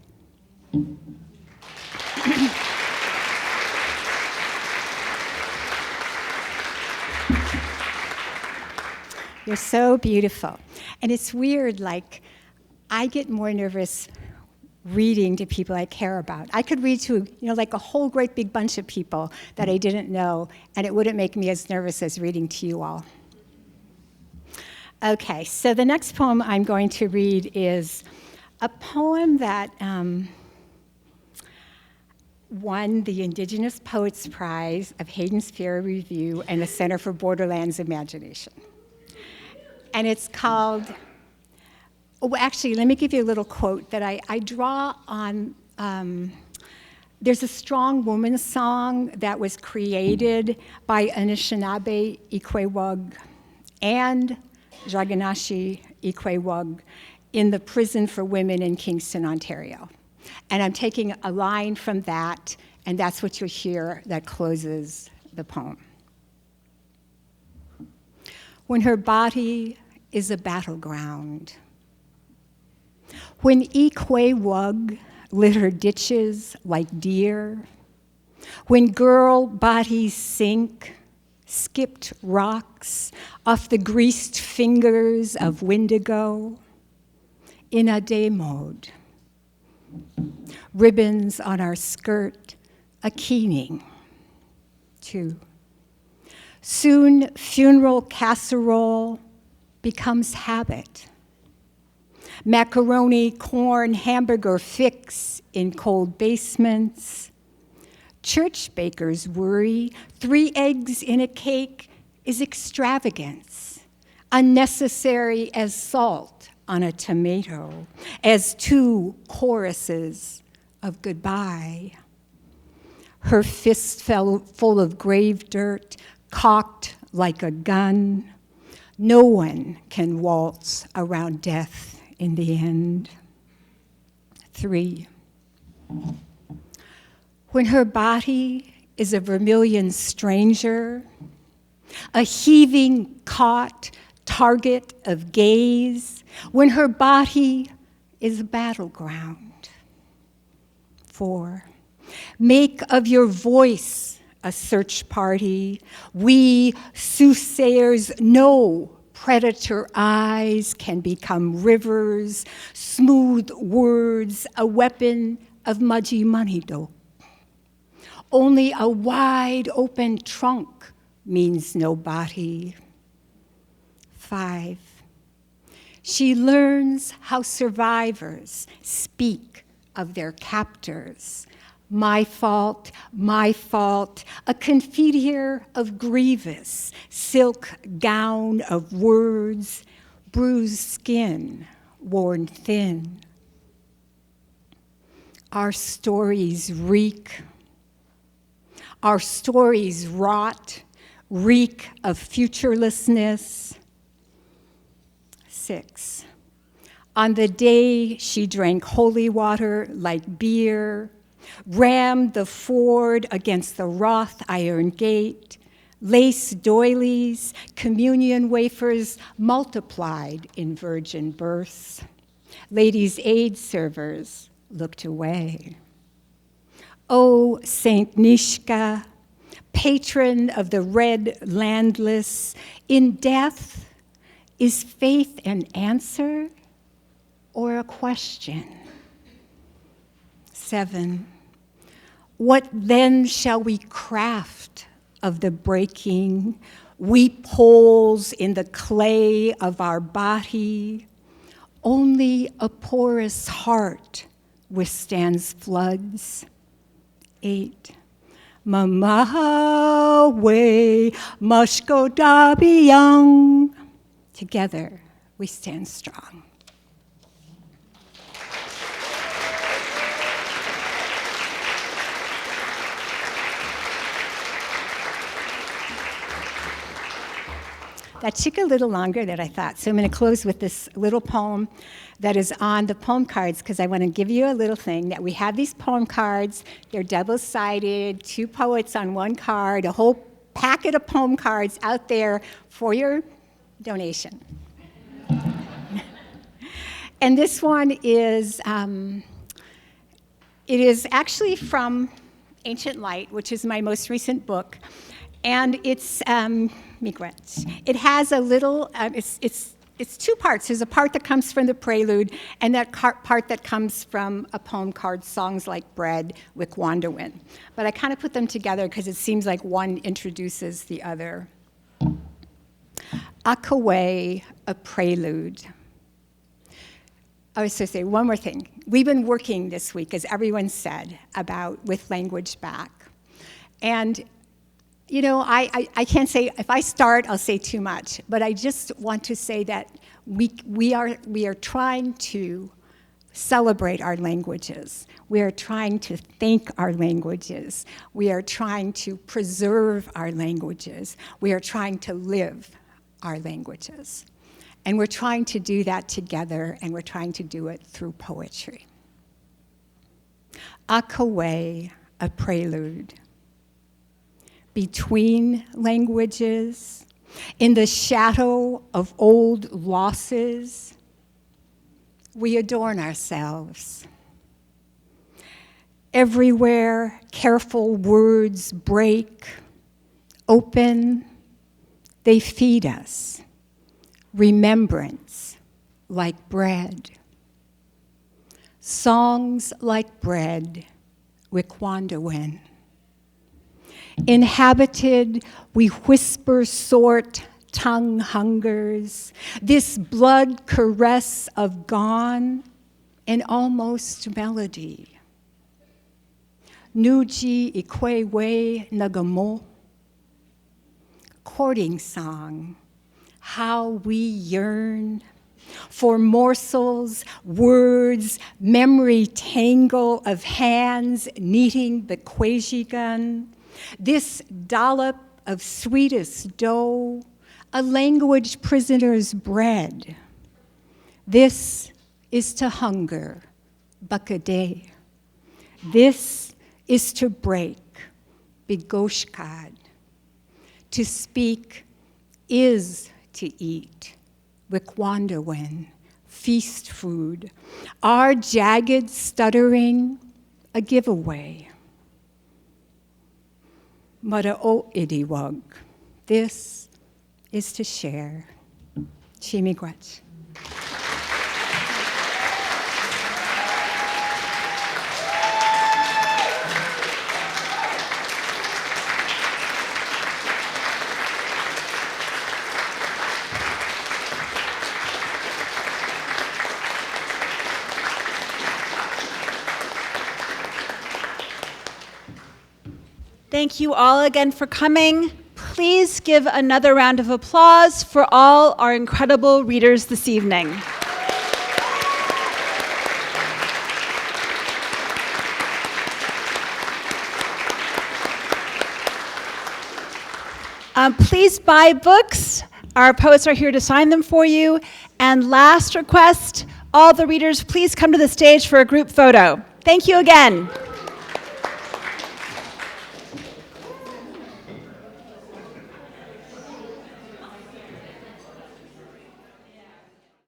You're so beautiful. And it's weird, like, I get more nervous reading to people I care about. I could read to, like a whole great big bunch of people that I didn't know, and it wouldn't make me as nervous as reading to you all. Okay, so the next poem I'm going to read is a poem that won the Indigenous Poets Prize of Hayden's Fair Review and the Center for Borderlands Imagination. And it's called, actually, let me give you a little quote that I draw on. There's a strong woman song that was created by Anishinaabe Ikwewug and Jaganashi Ikwewug in the prison for women in Kingston, Ontario. And I'm taking a line from that, and that's what you'll hear that closes the poem. When her body is a battleground, when Ikwewug lit her ditches like deer, when girl bodies sink, skipped rocks off the greased fingers of Wendigo, in a day mode, ribbons on our skirt, a keening, too. Soon funeral casserole becomes habit. Macaroni, corn, hamburger fix in cold basements. Church bakers worry 3 eggs in a cake is extravagance, unnecessary as salt on a tomato, as 2 choruses of goodbye. Her fist fell full of grave dirt, cocked like a gun. No one can waltz around death in the end. 3. When her body is a vermilion stranger, a heaving caught target of gaze, when her body is a battleground. 4. Make of your voice a search party. We soothsayers know predator eyes can become rivers, smooth words, a weapon of mudgy money dope. Only a wide open trunk means no body. 5. She learns how survivors speak of their captors. My fault, a confiteor of grievous, silk gown of words, bruised skin, worn thin. Our stories reek. Our stories rot, reek of futurelessness. 6. On the day she drank holy water like beer, rammed the Ford against the wrought iron gate, lace doilies, communion wafers multiplied in virgin births. Ladies' aid servers looked away. O Saint Nishka, patron of the red landless, in death, is faith an answer or a question? 7. What then shall we craft of the breaking, weep holes in the clay of our body? Only a porous heart withstands floods. 8. Mamawe mushko dabi young. Together we stand strong. That took a little longer than I thought, so I'm going to close with this little poem that is on the poem cards, because I want to give you a little thing, that we have these poem cards. They're double-sided, 2 poets on 1 card, a whole packet of poem cards out there for your donation. And this one is, it is actually from Ancient Light, which is my most recent book. And it's, it has a little, it's 2 parts. There's a part that comes from the prelude, and that part that comes from a poem called Songs Like Bread with Wandawin. But I kind of put them together because it seems like one introduces the other. Akawe, a prelude. I was going to say one more thing. We've been working this week, as everyone said, with language back. And you know, I can't say, if I start, I'll say too much, but I just want to say that we are trying to celebrate our languages. We are trying to thank our languages. We are trying to preserve our languages. We are trying to live our languages. And we're trying to do that together, and we're trying to do it through poetry. Akawe, a prelude. Between languages, in the shadow of old losses, we adorn ourselves. Everywhere careful words break, open, they feed us. Remembrance like bread. Songs like bread, Wikwandawin. Inhabited, we whisper sort tongue hungers, this blood caress of gone, an almost melody. Nuji ikwewe nagamo, courting song, how we yearn for morsels, words, memory tangle of hands kneading the kwajigan. This dollop of sweetest dough, a language prisoners bred. This is to hunger, bakade. This is to break, bigoshkad. To speak is to eat, wikwandawen, feast food. Our jagged stuttering, a giveaway. Mara'o idiwag. This is to share. Chimigwach. Thank you all again for coming. Please give another round of applause for all our incredible readers this evening. Please buy books. Our poets are here to sign them for you. And last request, all the readers, please come to the stage for a group photo. Thank you again.